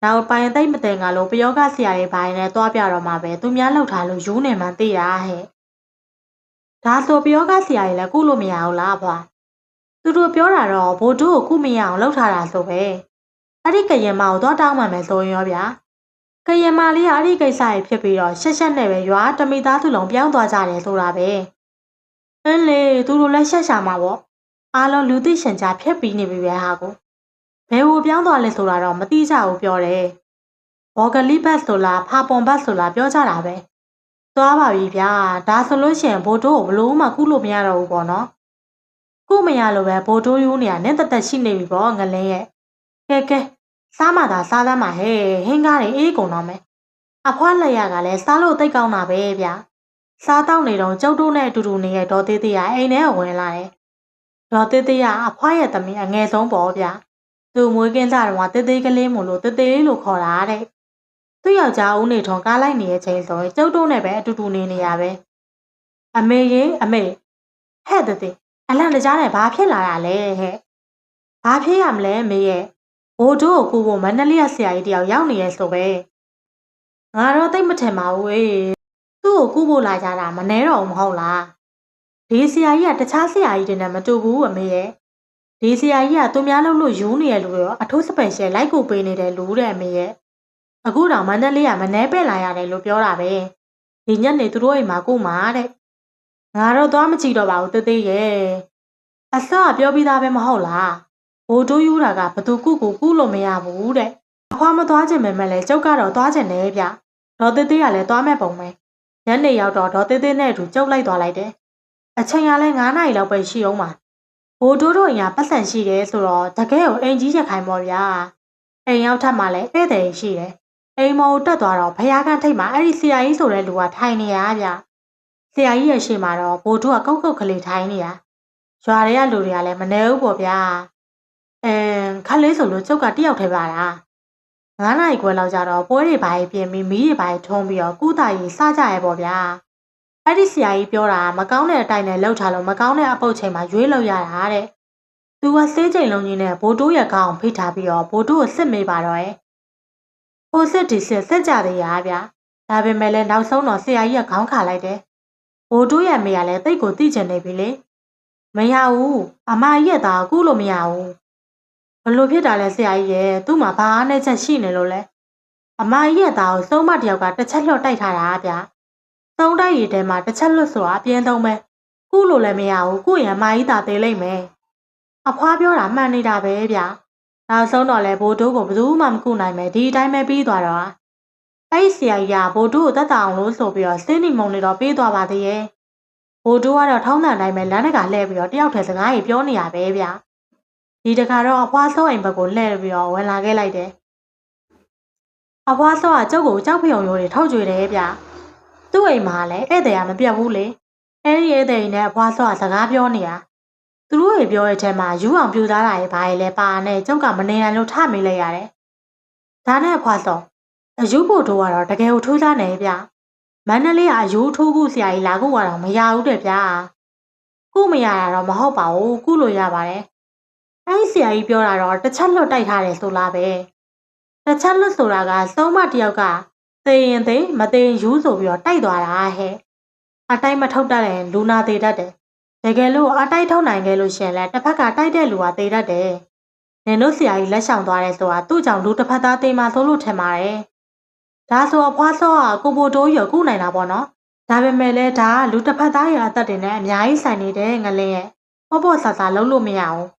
နောက်ပိုင်သိမ့်မတင်ကလို့ပယောဂဆရာတွေဘိုင်းနဲ့တွားပြတော့မှပဲသူများလောက်ထားလို့ယူနေမှသိတာဟဲ့ဒါဆိုပယောဂဆရာကြီးလည်းကုလို့မရဘူးလားဖွာသူတို့ပြောတာတော့ဘိုးတို့ကိုကုမရအောင်လှုပ်ထားတာဆိုပဲအဲ့ဒီကရင်မကိုတော့တောင်းမှမယ်ဆိုရင်ရောဗျာကရင်မလေးကအဲ့ဒီကိစ္စကြီးဖြစ်ပြီးတော့ရှက်ရှက်နဲ့ပဲရွာတမိသားစုလုံးပြောင်းသွားကြတယ်ဆိုတာပဲအင်းလေသူတို့လည်းရှက်ရှာမှာပေါ့အားလုံးလူသိရှင်ကြားဖြစ်ပြီးနေပြီပဲဟာကိုဘယ်ကိုပြောင်းသွားလဲဆိုတာတော့မသိကြဘူးပြောတယ်ဘော်ဂလီဘတ်ဆိုလားဖာပွန်ဘတ်ဆိုလားပြောကြတာပဲသွားပါပြီဗျာဒါဆိုလို့ရှိရင်ဘိုးတို့ကိုဘလို့မှကုလို့မရတော့ဘူးပေါ့နော်ကုမရလို့ပဲဘိုးတို့ယူနေရနဲ့တသက်ရှိနေပြီပေါ့ငလင်းရဲ့ကဲစားမှသာစားသမ်းပါဟဲ့ဟင်းကားတွေအေးကုန်တော့မယ်အဖွားလက်ရကလည်းစားလို့တိတ်ကောင်းတာပဲဗျာစားတော့နေတော့ကျုပ်တို့နဲ့အတူတူနေရဒေါ်သေးသေးကအိမ်ထဲဝင်လာတယ်ဒေါ်သေးသေးကအဖွားရဲ့သမီးအငယ်ဆုံးပေါ့ဗျာသူမွေးကင်းကြတော့တေးသေးကလေးမို့လို့တေးသေးလို့ခေါ်တာတဲ့သူ့ယောက်ျားဦးနေထုံကားလိုက်နေရဲ့ချိန်ဆိုရင်ကျုပ်တို့နဲ့ပဲအတူတူနေရပဲအမေရေအမေဟဲ့တေးအလန့်တကြားနဲ့ဘာဖြစ်လာတာလဲဟဲ့ဘာဖြစ်ရမလဲမေရဲ့ဘိုးတို့ကိုကိုမန္တလေးဆရာကြီးတယောက်ရောက်နေရဲ့ဆိုပဲငါတော့တိတ်မထင်ပါဘူးအေးသူ့ကိုကူဖို့လာကြတာမနှဲတော့မဟုတ်လားဒီဆရာကြီးကတခြားဆရာကြီးတွေနဲ့မတူဘူးအမေရဲ့ဒီဆရာကြီးကသူများလုပ်လို့ယူနေရလို့ရောအထူးစပယ်ရှယ်လိုက်ကိုပေးနေတဲ့လူတဲ့အမေရဲ့အခုတော့မန္တလေးကမနှဲပဲ့လာရတယ်လို့ပြောတာပဲဒီညနေသူတို့အိမ်မှာကိုမှာတဲ့ငါတော့သွားမကြည့်တော့ပါဘူးတေးသေးရဲ့အစောကပြောပြီးသားပဲမဟုတ်လားဘိုးတို့ယူတာကဘသူကုလို့မရဘူးတဲ့အဖွားမသွားခြင်းပဲမဲ့လဲကျုပ်ကတော့သွားခြင်းနဲ့ဗျဒေါ်သေးသေးကလည်းသွားမဲ့ပုံပဲညနေရောက်တော့ဒေါ်သေးသေးနဲ့အတူကျုပ်လိုက်သွားလိုက်တယ်အချိန်ကလည်း9 နာရီလောက်ပဲရှိအောင်ပါဘိုးတို့အိမ်ကပတ်စံရှိတယ်ဆိုတော့တကယ်ကိုအိမ်ကြီးရခိုင်ပေါ့ဗျာအိမ်ရောက်ထပ်မှလည်းဧည့်သည်ရှိတယ်အိမ်မော်တက်သွားတော့ဖယားကန်းထိတ်မှာအဲ့ဒီဆရာကြီးဆိုတဲ့လူကထိုင်နေရဗျဆရာကြီးရဲ့ရှေ့မှာတော့ဘိုးတို့ကကုတ်ကလေးထိုင်နေရရွာတွေကလူတွေကလည်းမနေဘူးပေါ့ဗျာခက်လေးဆိုလို့ကျုပ်ကတယောက်ထဲပါလား9 နာရီခွဲလောက်ကြတော့ပွဲတွေပါပြင်ပြီးမီးတွေပါထုံးပြီးတော့ကုသရေးစားကြရဲပေါ့ဗျာအဲ့ဒီဆရာကြီးပြောတာမကောင်းတဲ့အတိုင်းနဲ့လှုပ်ထားလို့မကောင်းတဲ့အပုတ်ချိန်မှာရွေးလို့ရတာတဲ့သူကစေးချိန်လုံးကြီးနဲ့ဘိုးတို့ရဲ့ခေါင်းဖိထားပြီးတော့ဘိုးတို့ကိုစစ်မေးပါတော့ရဲ့ဟိုစစ်ဒီစစ်ကြသေးရဗျဒါပေမဲ့လည်းနောက်ဆုံးတော့ဆရာကြီးကခေါင်းခါလိုက်တယ်ဘိုးတို့ရဲ့မေကလည်းတိတ်ကိုသိချင်နေပြီလေမရဘူးအမကြီးရဲ့သားကုလို့မရဘူးဘလို့ဖြစ်တာလဲဆရာကြီးရဲ့သူ့မှာဘာအားနဲ့ချက်ရှိနေလို့လဲအမကြီးရဲ့သားကိုစုံမတယောက်ကတစ်ချက်လွတ်တိုက်ထားတာဗျသုံးတိုက်ရည်ထဲမှာတစ်ချက်လွတ်ဆိုတာအပြင်းဆုံးပဲကုလို့လည်းမရဘူးကုရင်အမကြီးသားသေးလိမ့်မယ်အဖွားပြောတာမှန်နေတာပဲဗျနောက်ဆုံးတော့လဲဘိုးတို့ကိုဘယ်သူမှမကုနိုင်မယ်ဒီအတိုင်းပဲပြီးသွားတော့အဲ့ဒီဆရာကြီးကဘိုးတို့ကိုတတ်တာအောင်လို့ဆိုပြီးတော့စင်းနီမုံနေတော့ပြီးသွားပါသေးရဲ့ဘိုးတို့ကတော့ထောင်းတန်တိုင်းပဲလမ်းတကာလှည့်ပြီးတော့တယောက်တည်းစကားကြီးပြောနေရပဲဗျဒီတခါတော့အဖွားစောအိမ်ဘက်ကိုလှည့်ပြီးတော့ဝင်လာခဲ့လိုက်တယ်အဖွားစောကကျုပ်ကိုကြောက်ဖျုံရိုးတွေထောက်ကြွေတယ်ဗျသူ့အိမ်မှာလည်းဧည့်သည်ကမပြတ်ဘူးလေအဲ့ဒီဧည့်သည်နဲ့အဖွားစောကစကားပြောနေတာသူတို့တွေပြောတဲ့အထက်မှာယူအောင်ပြူသားတာရဲ့ဘာလဲပါနဲ့ကျုပ်ကမနေနိုင်လို့ထမေးလိုက်ရတယ်ဒါနဲ့အဖွားစောအယူဖို့တို့ကတော့တကယ်ကိုထိုးစားနေဗျမန္တလေးကအယူထိုးခုဆရာကြီးလာခုကတော့မရဘူးတဲ့ဗျခုမရတာတော့မဟုတ်ပါဘူးခုလို့ရပါတယ်အဲ့ဆရာကြီးပြောတာတော့တစ်ချက်လွတ်တိုက်ထားတယ်ဆိုလားပဲတစ်ချက်လွတ်ဆိုတာကစုံမတယောက်ကသေရင်သေမသေယူဆိုပြီးတော့တိုက်သွားတာဟဲ့အတိုင်းမထုတ်တတ်ရင်လူနာသေးတတ်တယ်တကယ်လို့အတိုက်ထုတ်နိုင်ခဲ့လို့ရှင်လဲတစ်ဖက်ကတိုက်တဲ့လူကသေတတ်တယ်နင်တို့ဆရာကြီးလက်ဆောင်သွားတယ်ဆိုတာသူ့ကြောင့်လူတစ်ဖက်သားသေမှဆိုလို့ထင်ပါတယ်ဒါဆိုအဖွားစောကကိုဘိုတိုးရကုနိုင်တာပေါ့နော်ဒါပေမဲ့လည်းဒါကလူတစ်ဖက်သားရဲ့အသက်တွေနဲ့အများကြီးဆိုင်နေတယ်ငလင်းရဲ့ပေါ့ဆာလုံးလို့မရဘူး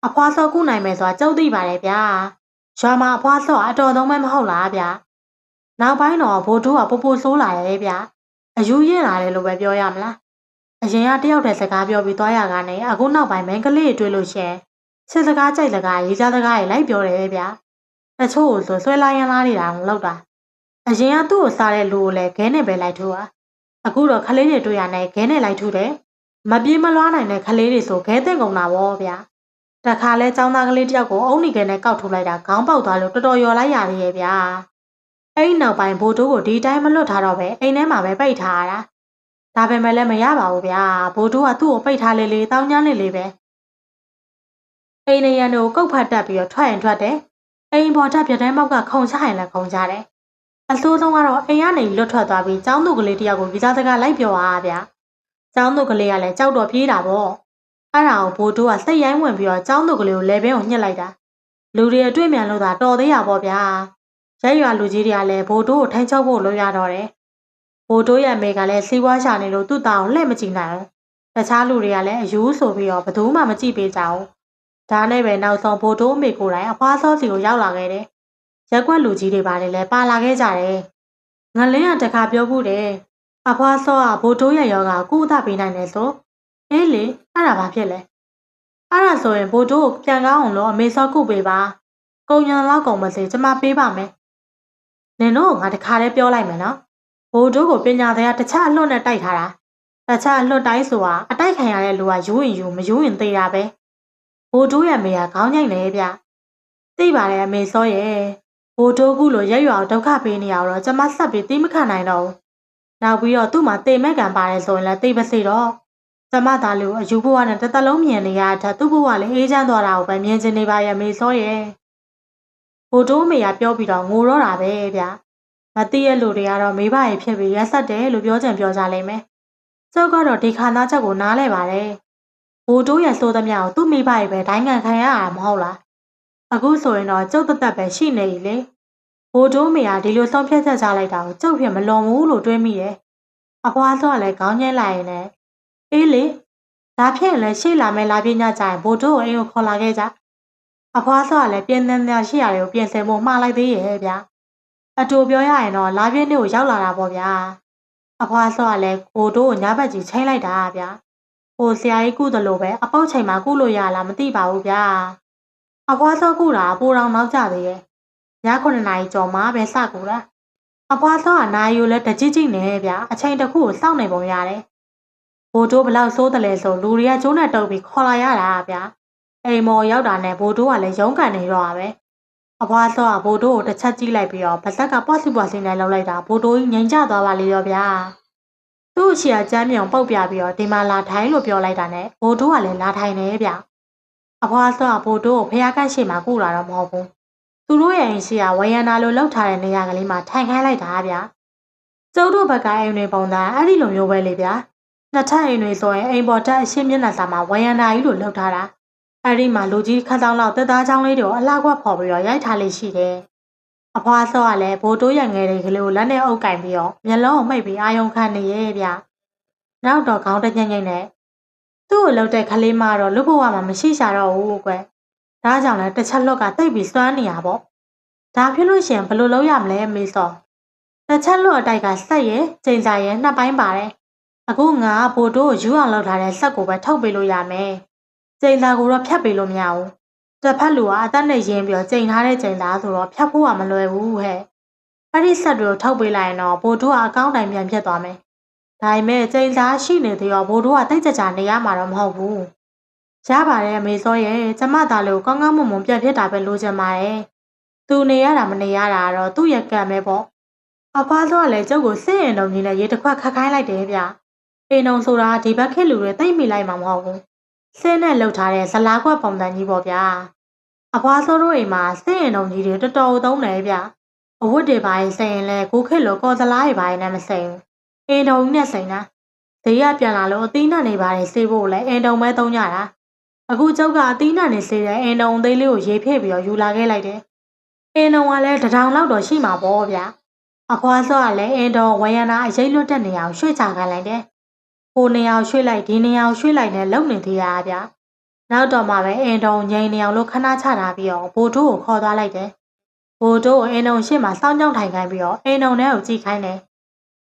အဖွားစောကုနိုင်မယ်ဆိုတာကြုံသိပါတယ်ဗျာရွာမှာအဖွားစောအတော်သုံးမဲမဟုတ်လားဗျာနောက်ပိုင်းတော့ဘိုတိုးကပိုဆိုးလာရဲ့ဗျာအယူရင်လာတယ်လို့ပဲပြောရမလားအရင်ကတယောက်တည်းစကားပြောပြီးသွားရကနေအခုနောက်ပိုင်းမင်းကလေးတွေ့လို့ရှင်စစ်စကားကြိုက်စကားရေးကြစကားတွေလိုက်ပြောတယ်ဗျာတချို့ဆိုဆွဲလာရန်လာနေတာမလုပ်တာအရင်ကသူ့ကိုစားတဲ့လူကိုလည်းခဲနဲ့ပဲလိုက်ထိုးတာအခုတော့ခလေးတွေတွေ့ရနေခဲနဲ့လိုက်ထိုးတယ် မပြေးမလွှားနိုင်တဲ့ကလေးတွေဆိုခဲတဲ့ကုန်တာဗောဗျာတခါလဲចောင်းသားကလေးတယောက်ကိုအုံနီခဲနဲ့ကောက်ထုတ်လိုက်တာခေါင်းပေါက်သွားလို့တော်တော်ရော်လိုက်ရသေးရဲ့ဗျာအဲ့နောက်ပိုင်းဘိုးတို့ကိုဒီတိုင်းမလွတ်ထားတော့ပဲအိမ်ထဲမှာပဲပိတ်ထားရတာဒါပေမဲ့လည်းမရပါဘူးဗျာဘိုးတို့ကသူ့ကိုပိတ်ထားလေတောင်းကျမ်းလေပဲအိမ်နေရန်တို့ကုတ်ဖတ်တက်ပြီးတော့ထွက်ရင်ထွက်တယ်အိမ်ပေါ်တက်ပြတဲ့မောက်ကခုံချရင်လည်းခုံချတယ်အဆိုးဆုံးကတော့အိမ်ကနေလွတ်ထွက်သွားပြီးចောင်းသူကလေးတယောက်ကိုဗီဇာစကားလိုက်ပြောအားဗျာចောင်းသူကလေးကလည်းကြောက်တော့ပြေးတာပေါ့အဲ့ဒါကိုဘိုးတို့ကစိတ်ရိုင်းဝင်ပြီးတော့ចောင်းသူကလေးကိုလဲဘင်းကိုညှစ်လိုက်တာလူတွေအတွေ့မြန်လို့သာတော်သေးရပေါ့ဗျာရက်ရွာလူကြီးတွေကလည်းဘိုးတို့ကိုထိုင်းချောက်ဖို့လုပ်ရတော့တယ်ဘိုးတို့ရဲ့မိကလည်းစီးပွားရှာနေလို့သူ့သားကိုလှည့်မကြည့်နိုင်ဘူးတခြားလူတွေကလည်းအယူဆိုပြီးတော့ဘသူမှမကြည့်ပေးကြဘူးဒါနဲ့ပဲနောက်ဆုံးဘိုးတို့မိကိုယ်တိုင်အဖွားစောစီကိုရောက်လာခဲ့တယ်ရက်ွက်လူကြီးတွေပါတယ်လည်းပါလာခဲ့ကြတယ်ငလင်းကတခါပြောဘူးတယ်အဖွားစောကဘိုးတို့ရဲ့ယောဂကုသပေးနိုင်တယ်ဆိုအေးလေအဲ့ဒါဘာဖြစ်လဲအဲ့ဒါဆိုရင်ဘိုးတို့ပြန်ကောင်းအောင်လို့အမေစောကုပေးပါကုံညာလောက်ကုန်မစေကျမပေးပါမယ်နင်တို့ငါတခါတည်းပြောလိုက်မယ်နော်ဘိုးတို့ကိုပညာတရားတခြားအလွတ်နဲ့တိုက်ထားတာတခြားအလွတ်တိုင်းဆိုတာအတိုက်ခံရတဲ့လူကယူရင်ယူမယူရင်သေးတာပဲဘိုးတို့ရဲ့အမေကခေါင်းညိုက်နေဗျသိပါတယ်အမေစောရဲ့ဘိုးတို့ကလို့ရက်ရွာဒုက္ခပေးနေရတော့ကျမဆက်ပြီးသိမခံနိုင်တော့ဘူးနောက်ပြီးတော့သူ့မှာတေမဲ့ကံပါတယ်ဆိုရင်လည်းသိပါစေတော့ကျမသားလူအယူဘဝနဲ့တစ်သက်လုံးမြင်နေရတဲ့သူ့ဘဝလည်းအေးချမ်းသွားတာကိုပဲမြင်ချင်နေပါရဲ့အမေစောရဲ့ဘိုးတို့မေကပြောပြီးတော့ငိုတော့တာပဲဗျမသိရလူတွေကတော့မိဘရဲ့ဖြစ်ပြီးရက်ဆက်တယ်လို့ပြောကြကြလိမ့်မယ်ကျုပ်ကတော့ဒီခါသားချက်ကိုနားလဲပါတယ်ဘိုးတို့ရဲ့စိုးသမျှကိုသူ့မိဘရဲ့ပဲဒိုင်းငံခံရတာမဟုတ်လားအခုဆိုရင်တော့ကျုပ်သက်ပဲရှိနေပြီလေဘိုးတို့မေကဒီလိုဆုံးဖြတ်ချက်ချလိုက်တာကိုကျုပ်ဖြစ်မလွန်ဘူးလို့တွေးမိတယ်အဖွားစောကလည်းခေါင်းညှိလိုက်ရင်လည်းအေးလေဒါဖြစ်ရင်လည်းရှေ့လာမယ်လာပြညကြရင်ဘိုးတို့ကိုအိမ်ကိုခေါ်လာခဲ့ကြအဖွားစောကလည်းပြင်းထန်တဲ့ရှိရတယ်ကိုပြင်ဆင်ဖို့မှားလိုက်သေးရဲ့ဗျအတူပြောရရင်တော့လာပြင်းနေ့ကိုရောက်လာတာပေါ့ဗျာအဖွားစောကလည်းဘိုးတို့ကိုညဘက်ကြီးချိန်လိုက်တာဗျဟိုဆရာကြီးကုသလိုပဲအပေါက်ချိန်မှာကုလို့ရလားမသိပါဘူးဗျာအဖွားစောကုတာပိုတောင်နောက်ကျသေးရဲ့ည9 နာရီကျော်မှပဲစကူတာအဖွားစောကနိုင်ယူလဲတကြည့်ကြည့်နေဗျအချိန်တစ်ခုကိုစောင့်နေပုံရတယ်ဘိုးတို့ဘလောက်စိုးတယ်လဲဆိုလူတွေကကျိုးနဲ့တုပ်ပြီးခေါ်လာရတာဗျအိမ်မော်ရောက်တာနဲ့ဘိုးတို့ကလည်းရုန်းကန်နေတော့ပဲအဖွားစောကဘိုးတို့ကိုတစ်ချက်ကြည့်လိုက်ပြီးတော့ဗဇက်ကပွားစီနဲ့လှုပ်လိုက်တာဘိုးတို့ကြီးငြိမ်ကျသွားပါလေရောဗျာသူ့အချီကကျမ်းမြောင်ပုတ်ပြပြီးတော့ဒီမှာလာထိုင်လို့ပြောလိုက်တာနဲ့ဘိုးတို့ကလည်းလာထိုင်နေဗျအဖွားစောကဘိုးတို့ကိုဖះကန့်ရှိမှကုလာတော့မဟုတ်ဘူးသူတို့ရဲ့အိမ်ရှိကဝယန္တာလိုလှုပ်ထားတဲ့နေရာကလေးမှာထိုင်ခိုင်းလိုက်တာဗျကျုပ်တို့ဘက်ကအိမ်တွေပုံသားအဲ့ဒီလိုမျိုးပဲလေဗျနှစ်ထပ်အိမ်တွေဆိုရင်အိမ်ပေါ်တက်အရှင်းမျက်နှာစာမှာဝယန္တာကြီးလိုလှုပ်ထားတာအဲ့ဒီမှာလူကြီးခန်းဆောင်လောက်တက်သားချောင်းလေးတွေကိုအလှကွက်ဖော်ပြီးတော့ရိုက်ထားလေးရှိတယ်အဖွားစောကလည်းဘိုးတို့ရဲ့ငယ်တွေကလေးကိုလက်နဲ့အုပ်ကင်ပြီးတော့မျက်လုံးကိုမှိတ်ပြီးအာယုံခံနေရဲ့ဗျနောက်တော့ခေါင်းတညိမ့်ညိမ့်နဲ့သူ့ကိုလှုပ်တဲ့ကလေးမတော့လူဘဝမှာမရှိရှာတော့ဘူးကွဒါကြောင့်လည်းတစ်ချက်လွတ်ကတိတ်ပြီးစွမ်းနေရပေါ့ဒါဖြစ်လို့ရှင်ဘယ်လိုလုပ်ရမလဲမေစောတစ်ချက်လွတ်အတိုက်ကဆက်ရဲ့ချိန်စာရဲ့နှစ်ပိုင်းပါတယ်အခုငါဘိုးတို့ကိုယူအောင်လုပ်ထားတဲ့ဆက်ကိုပဲထုတ်ပေးလို့ရမယ်ချိန်စာကိုတော့ဖြတ်ပေးလို့မရဘူးတစ်ဖက်လူကအသက်နဲ့ရင်းပြီးတော့ချိန်ထားတဲ့ချိန်စာဆိုတော့ဖြတ်ဖို့ကမလွယ်ဘူးဟဲ့အဲ့ဒီဆက်တွေကိုထုတ်ပေးလိုက်ရင်တော့ဘိုးတို့ကအကောင့်တိုင်ပြန်ဖြစ်သွားမယ်ဒါပေမဲ့ချိန်စာရှိနေသေးတော့ဘိုးတို့ကတိတ်ကြကြနေရမှာတော့မဟုတ်ဘူးရပါတယ်အမေစောရဲ့ကျမသားလေးကိုကောင်းကောင်းမွန်မွန်ပြန်ဖြစ်တာပဲလိုချင်ပါတယ်သူနေရတာမနေရတာတော့သူ့ရဲ့ကံပဲပေါ့အဖွားစောကလည်းကျုပ်ကိုစစ်ရင်လုံးကြီးနဲ့ရေတစ်ခွက်ခတ်ခိုင်းလိုက်တယ်ဗျအိမ်ုံဆိုတာဒီဘက်ခေတ်လူတွေသိမ့်မိလိုက်မှာမဟုတ်ဘူးဆင်းနဲ့လှုပ်ထားတဲ့ဇလားခွက်ပုံစံကြီးပေါ့ဗျာအဖွားစောတို့အိမ်မှာစစ်ရင်လုံးကြီးတွေတော်တော်သုံးတယ်ဗျအဝတ်တွေပါရင်စိန်ရင်လဲကိုခေတ်လိုကော်စလားတွေပါရင်လည်းမစိန်ဘူးအိမ်ုံကြီးနဲ့စိန်တာဒေးရပြန်လာလို့အသီးနှံနေပါတယ်စေးဖို့လဲအိမ်ုံပဲသုံးကြတာအခုကျုပ်ကအသီးနှံနေစေးတဲ့အိမ်ုံသေးလေးကိုရေဖြည့်ပြီးတော့ယူလာခဲ့လိုက်တယ်အိမ်ုံကလည်း1000လောက်တော့ရှိမှာပေါ့ဗျအဖွားစောကလည်းအိမ်ုံဝယန္တာအရေးလွတ်တဲ့နေရာကိုရွှေ့ချခိုင်းလိုက်တယ်ဟိုနေရာကိုရွှေ့လိုက်ဒီနေရာကိုရွှေ့လိုက်နဲ့လုံနေသေးတာဗျနောက်တော့မှပဲအိမ်ုံငိန်နေအောင်လို့ခဏချထားပြီးတော့ဘိုးတို့ကိုခေါ်သွားလိုက်တယ်ဘိုးတို့ကိုအိမ်ုံရှေ့မှာစောင်းကြောင်းထိုင်ခိုင်းပြီးတော့အိမ်ုံထဲကိုကြည့်ခိုင်းတယ်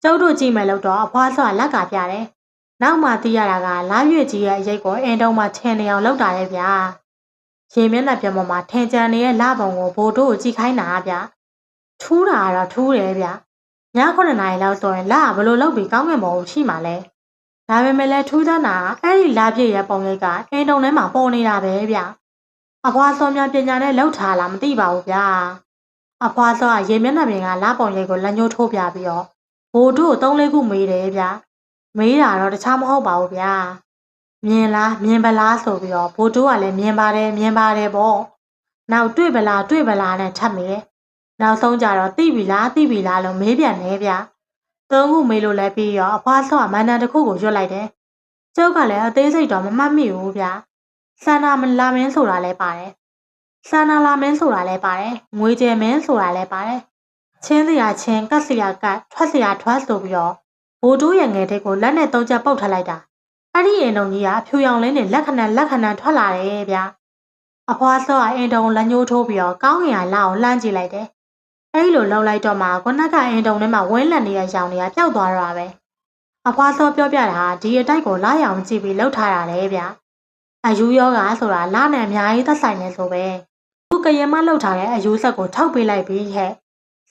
ကျုပ်တို့ကြည့်မယ်လို့တော့အဖွားစောကလက်ကပြတယ်နောက်မှသိရတာကလာရွက်ကြီးရဲ့အရိပ်ကိုအိမ်ုံမှာထင်နေအောင်လုပ်တာရဲ့ဗျာရေမျက်နှာပြင်ပေါ်မှာထင်ကြံနေတဲ့လပုံကိုဘိုးတို့ကိုကြည့်ခိုင်းတာဗျထူးတာကတော့ထူးတယ်ဗျည9 နာရီလောက်ဆိုရင်လဘလို့လုပ်ပြီးကောင်းကင်ဘုံကိုရှိမှလဲ ဒါပေမဲ့လည်းထူးဆန်းတာအဲ့ဒီလာပြည့်ရဲ့ပုံရိပ်ကအိမ်တုံထဲမှာပေါ်နေတာပဲဗျအဖွားစောများပညာနဲ့လှုပ်ထားလားမသိပါဘူးဗျာအဖွားစောကရေမျက်နှာပြင်ကလာပုံရိပ်ကိုလက်ညှိုးထိုးပြပြီးတော့ဘိုးတို့3 4ခုမေးတယ်ဗျမေးတာတော့တခြားမဟုတ်ပါဘူးဗျာမြင်လားမြင်ပလားဆိုပြီးတော့ဘိုးတို့ကလည်းမြင်ပါတယ်ပေါ့နောက်တွေ့ပလားနဲ့ထပ်မေးနောက်ဆုံးကြတော့သိပြီလားလို့မေးပြန်တယ်ဗျ3ခုမေးလို့လည်းပြီးရောအဖွားစောကမန္တန်တစ်ခုကိုရွတ်လိုက်တယ်ကျုပ်ကလည်းအသေးစိတ်တော့မမှတ်မိဘူးဗျဆန္ဒမလာမင်းဆိုတာလည်းပါတယ်ဆန္ဒလာမင်းဆိုတာလည်းပါတယ်ငွေကျဲမင်းဆိုတာလည်းပါတယ်ချင်းစရာချင်းကတ်စရာကတ်ထွက်စရာထွက်ဆိုပြီးတော့ဘိုးတို့ရဲ့ငယ်တဲ့ကိုလက်နဲ့3ချက်ပုတ်ထလိုက်တာအဲ့ဒီအိမ်တော်ကြီးကအဖြူရောင်လေးနဲ့လက်ခဏထွက်လာတယ်ဗျအဖွားစောကအိမ်တော်လက်ညှိုးထိုးပြီးတော့ကောင်းငင်ကလာအောင်လှမ်းကြည့်လိုက်တယ်အဲ့လိုလှုပ်လိုက်တော့မှခုနကအိမ်တော်ထဲမှာဝင်းလက်နေတဲ့ရောင်တွေကပျောက်သွားတော့တာပဲအဖွားစောပြောပြတာဒီအတိုက်ကိုလာရောင်ကြည့်ပြီးလှုပ်ထားတာလေဗျအယူယောဂဆိုတာလာနဲ့အများကြီးသက်ဆိုင်နေဆိုပဲခုကရင်မလှုပ်ထားတဲ့အယူဆက်ကိုထောက်ပေးလိုက်ပြီးဟဲ့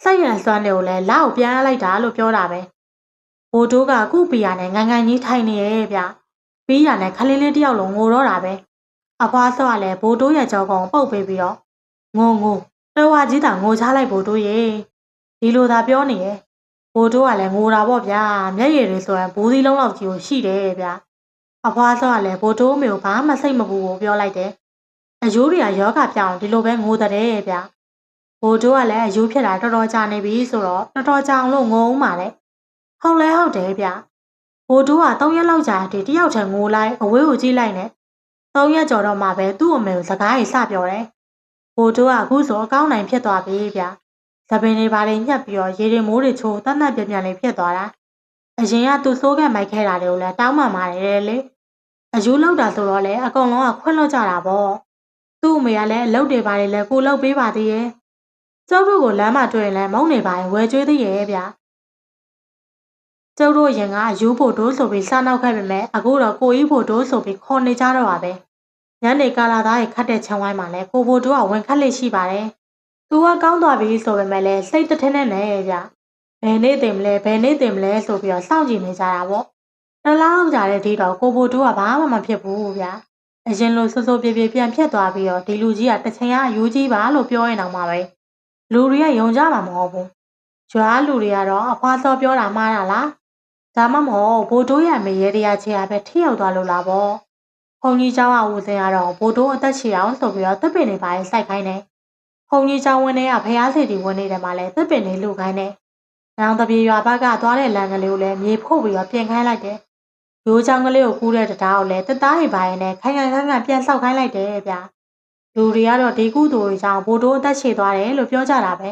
စိတ်ရန်စွမ်းတွေကိုလည်းလာကိုပြန်လိုက်တာလို့ပြောတာပဲဘိုးတို့ကခုပီယာနဲ့ငန်ကြီးထိုင်နေရဲ့ဗျပြီးရနဲ့ခလေးလေးတယောက်လုံးငိုတော့တာပဲအဖွားစောကလည်းဘိုးတို့ရဲ့ကြောကောင်ပုတ်ပေးပြီးတော့ငိုတော်ဝါကြီးတာငိုချလိုက်ဘိုးတို့ရေဒီလိုသာပြောနေရဲ့ဘိုးတို့ကလည်းငိုတာပေါ့ဗျာမျက်ရည်တွေဆိုရင်ဘူးသီးလုံးလောက်ကြီးကိုရှိတယ်ဗျအဖွားစောကလည်းဘိုးတို့မျိုးဘာမှစိတ်မပူဘူးပြောလိုက်တယ်အယိုးတွေကယောဂပြောင်းဒီလိုပဲငိုတဲ့ဗျဘိုးတို့ကလည်းအယိုးဖြစ်တာတော်တော်ကြာနေပြီဆိုတော့တော်တော်ကြာအောင်လို့ငိုအောင်ပါလေဟုတ်တယ်ဗျဘိုးတို့က3 ရက်လောက်ကြာတည်းတယောက်တည်းငိုလိုက်အဝေးကိုကြည့်လိုက်နဲ့3 ရက်ကျော်တော့မှပဲသူ့အမေကိုစကားကြီးစပြောတယ်ဘိုးတို့ကအခုဆိုအကောင်းနိုင်ဖြစ်သွားပြီဗျသပင်တွေပါလေညှက်ပြီးတော့ရေတွေမိုးတွေချိုးတတ်ပြန်လေးဖြစ်သွားတာအရင်ကသူ့စိုးကမိုက်ခဲတာတွေကိုလည်းတောင်းပန်ပါတယ်လေအယူလောက်တာဆိုတော့လေအကုန်လုံးကခွင့်လွှတ်ကြတာပေါ့သူ့အမေကလည်းအလုပ်တွေပါတယ်လေကိုလုပ်ပေးပါသေးရဲ့ကျုပ်တို့ကိုလမ်းမှာတွေ့ရင်လည်းမုန်းနေပါရင်ဝယ်ကျွေးသေးရဲ့ဗျကျုပ်တို့ရင်ကအယူဖို့တိုးဆိုပြီးစားနောက်ခဲ့ပေမဲ့အခုတော့ကိုကြီးဖို့တိုးဆိုပြီးခေါ်နေကြတော့ပါပဲညနေကာလာသားရဲ့ခတ်တဲ့ချံဝိုင်းမှာလည်းကိုဖို့တိုးကဝင်ခတ်လေးရှိပါတယ်သူကကောင်းသွားပြီဆိုပေမဲ့လည်းစိတ်တထင်းနဲ့နဲ့ဗျဘယ်နေ့တင်မလဲဆိုပြီးတော့စောင့်ကြည့်နေကြတာပေါ့တလားကြာတဲ့ဒီတော့ကိုဖို့တိုးကဘာမှမဖြစ်ဘူးဗျအရင်လိုစိုးပြေပြန်ဖြစ်သွားပြီးတော့ဒီလူကြီးကတချင်ကအယူကြီးပါလို့ပြောရင်တော့မှပဲလူတွေကယုံကြမှာမဟုတ်ဘူးရွာလူတွေကတော့အဖွားစောပြောတာမှားတာလားဒါမှမဟုတ်ဘိုးတို့ရဲ့မေရဲတရားချေရပဲထိရောက်သွားလို့လားပေါ့ဘုံကြီးเจ้าကဦးစင်ကတော့ဘိုးတို့အသက်ရှည်အောင်ဆိုပြီးတော့တပ်ပင်နေပါရဲ့စိုက်ခိုင်းတယ်ဘုံကြီးเจ้าဝင်းထဲကဖျားစီတီဝင်းနေတယ်မှာလဲတပ်ပင်နေလူခိုင်းတယ်နောင်တပြေရွာဘက်ကသွားတဲ့လမ်းကလေးကိုလည်းမြေဖို့ပြီးတော့ပြင်ခိုင်းလိုက်တယ်ရိုးချောင်းကလေးကိုကူးတဲ့တရားကိုလည်းတသားရီပါရင်နဲ့ခိုင်ပြန်ဆောက်ခိုင်းလိုက်တယ်ဗျလူတွေကတော့ဒီကုသိုလ်ကြောင့်ဘိုးတို့အသက်ရှည်သွားတယ်လို့ပြောကြတာပဲ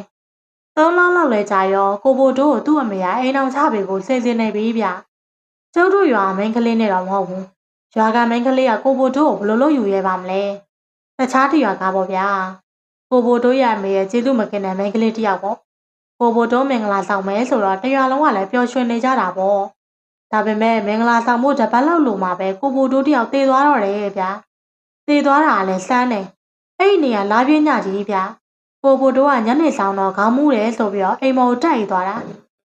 3 လလောက်လဲကြာရောကိုဘိုးတို့ကိုသူ့အမေကအိမ်အောင်ချပေးဖို့စဉ်နေပြီဗျကျုပ်တို့ရွာမင်းကလေးနဲ့တော့မဟုတ်ဘူးရွာကမင်းကလေးကကိုဘိုးတို့ကိုဘယ်လိုလုပ်ယူရဲပါမလဲတခြားတရွာကားပေါ့ဗျာကိုဘိုးတို့ရဲ့အမေရဲ့ကျေးဇူးမကင်တဲ့မင်းကလေးတယောက်ပေါ့ကိုဘိုးတို့မင်္ဂလာဆောင်မယ်ဆိုတော့တရွာလုံးကလည်းပျော်ရွှင်နေကြတာပေါ့ဒါပေမဲ့မင်္ဂလာဆောင်ဖို့တပတ်လောက်လိုမှပဲကိုဘိုးတို့တယောက်တည်သွားတော့တယ်ဗျတည်သွားတာလည်းစမ်းတယ်အဲ့ဒီနေရာလာပြင်းညကြီးဗျကိုဘိုးတို့ကညနေဆောင်တော့ခေါင်းမူးတယ်ဆိုပြီးတော့အိမ်မော်တက်ရီသွားတာ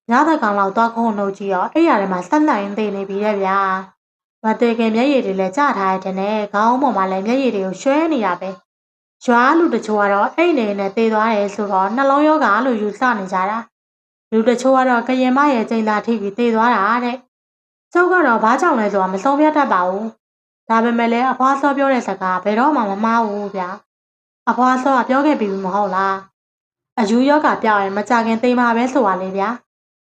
ညသက်ကောင်လောက်သွားခုံနှုတ်ကြည့်တော့အဲ့ရထဲမှာဆက်နိုင်သိနေပြီတဲ့ဗျာမတေခင်မျက်ရည်တွေလည်းကျထားတဲ့နဲ့ခေါင်းပေါ်မှာလည်းမျက်ရည်တွေကိုရွှဲနေတာပဲရွာလူတချို့ကတော့အဲ့နေနဲ့တည်သွားတယ်ဆိုတော့နှလုံးရောဂါလို့ယူဆနေကြတာလူတချို့ကတော့ကရင်မရဲ့ကျိန်သာထိပြီးတည်သွားတာတဲ့ကျုပ်ကတော့ဘာကြောင့်လဲဆိုတာမဆုံးဖြတ်တတ်ပါဘူးဒါပေမဲ့လည်းအဖွားစောပြောတဲ့စကားဘယ်တော့မှမမှားဘူးဗျာအဖွားစောကပြောခဲ့ပြီမဟုတ်လားအယူယောဂပြောင်းရင်မကြခင်သိမှာပဲဆိုပါလေဗျာ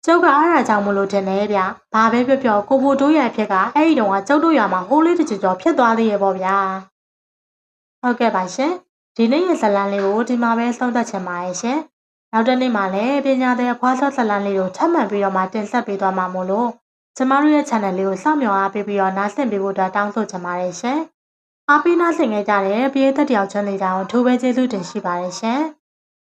ကျုပ်ကအားရကြောင့်မလို့ထင်တယ်ဗျဘာပဲပြောကိုဘိုးတို့ရဲ့အဖြစ်ကအဲ့ဒီတုန်းကကျုပ်တို့ရွာမှာဟိုးလေးတစ်ကြောဖြစ်သွားသေးရဲ့ပေါ့ဗျာဟုတ်ကဲ့ပါရှင်ဒီနေ့ရဲ့ဇလန်းလေးကိုဒီမှာပဲဆုံးသက်ချင်ပါရဲ့ရှင်နောက်တစ်နေ့မှာလည်းပညာတဲ့အဖွားစောဇလန်းလေးကိုထပ်မံပြီးတော့မှတင်ဆက်ပေးသွားမှာမို့လို့ကျမတို့ရဲ့ channel လေးကိုစောင့်မျှော်အားပေးပြီးတော့နားဆင်ပေးဖို့တောင်းဆိုချင်ပါတယ်ရှင်အားပေးနားဆင်ကြတဲ့ပရိသတ်တယောက်ချင်းလေးတောင်အထူးပဲကျေးဇူးတင်ရှိပါတယ်ရှင်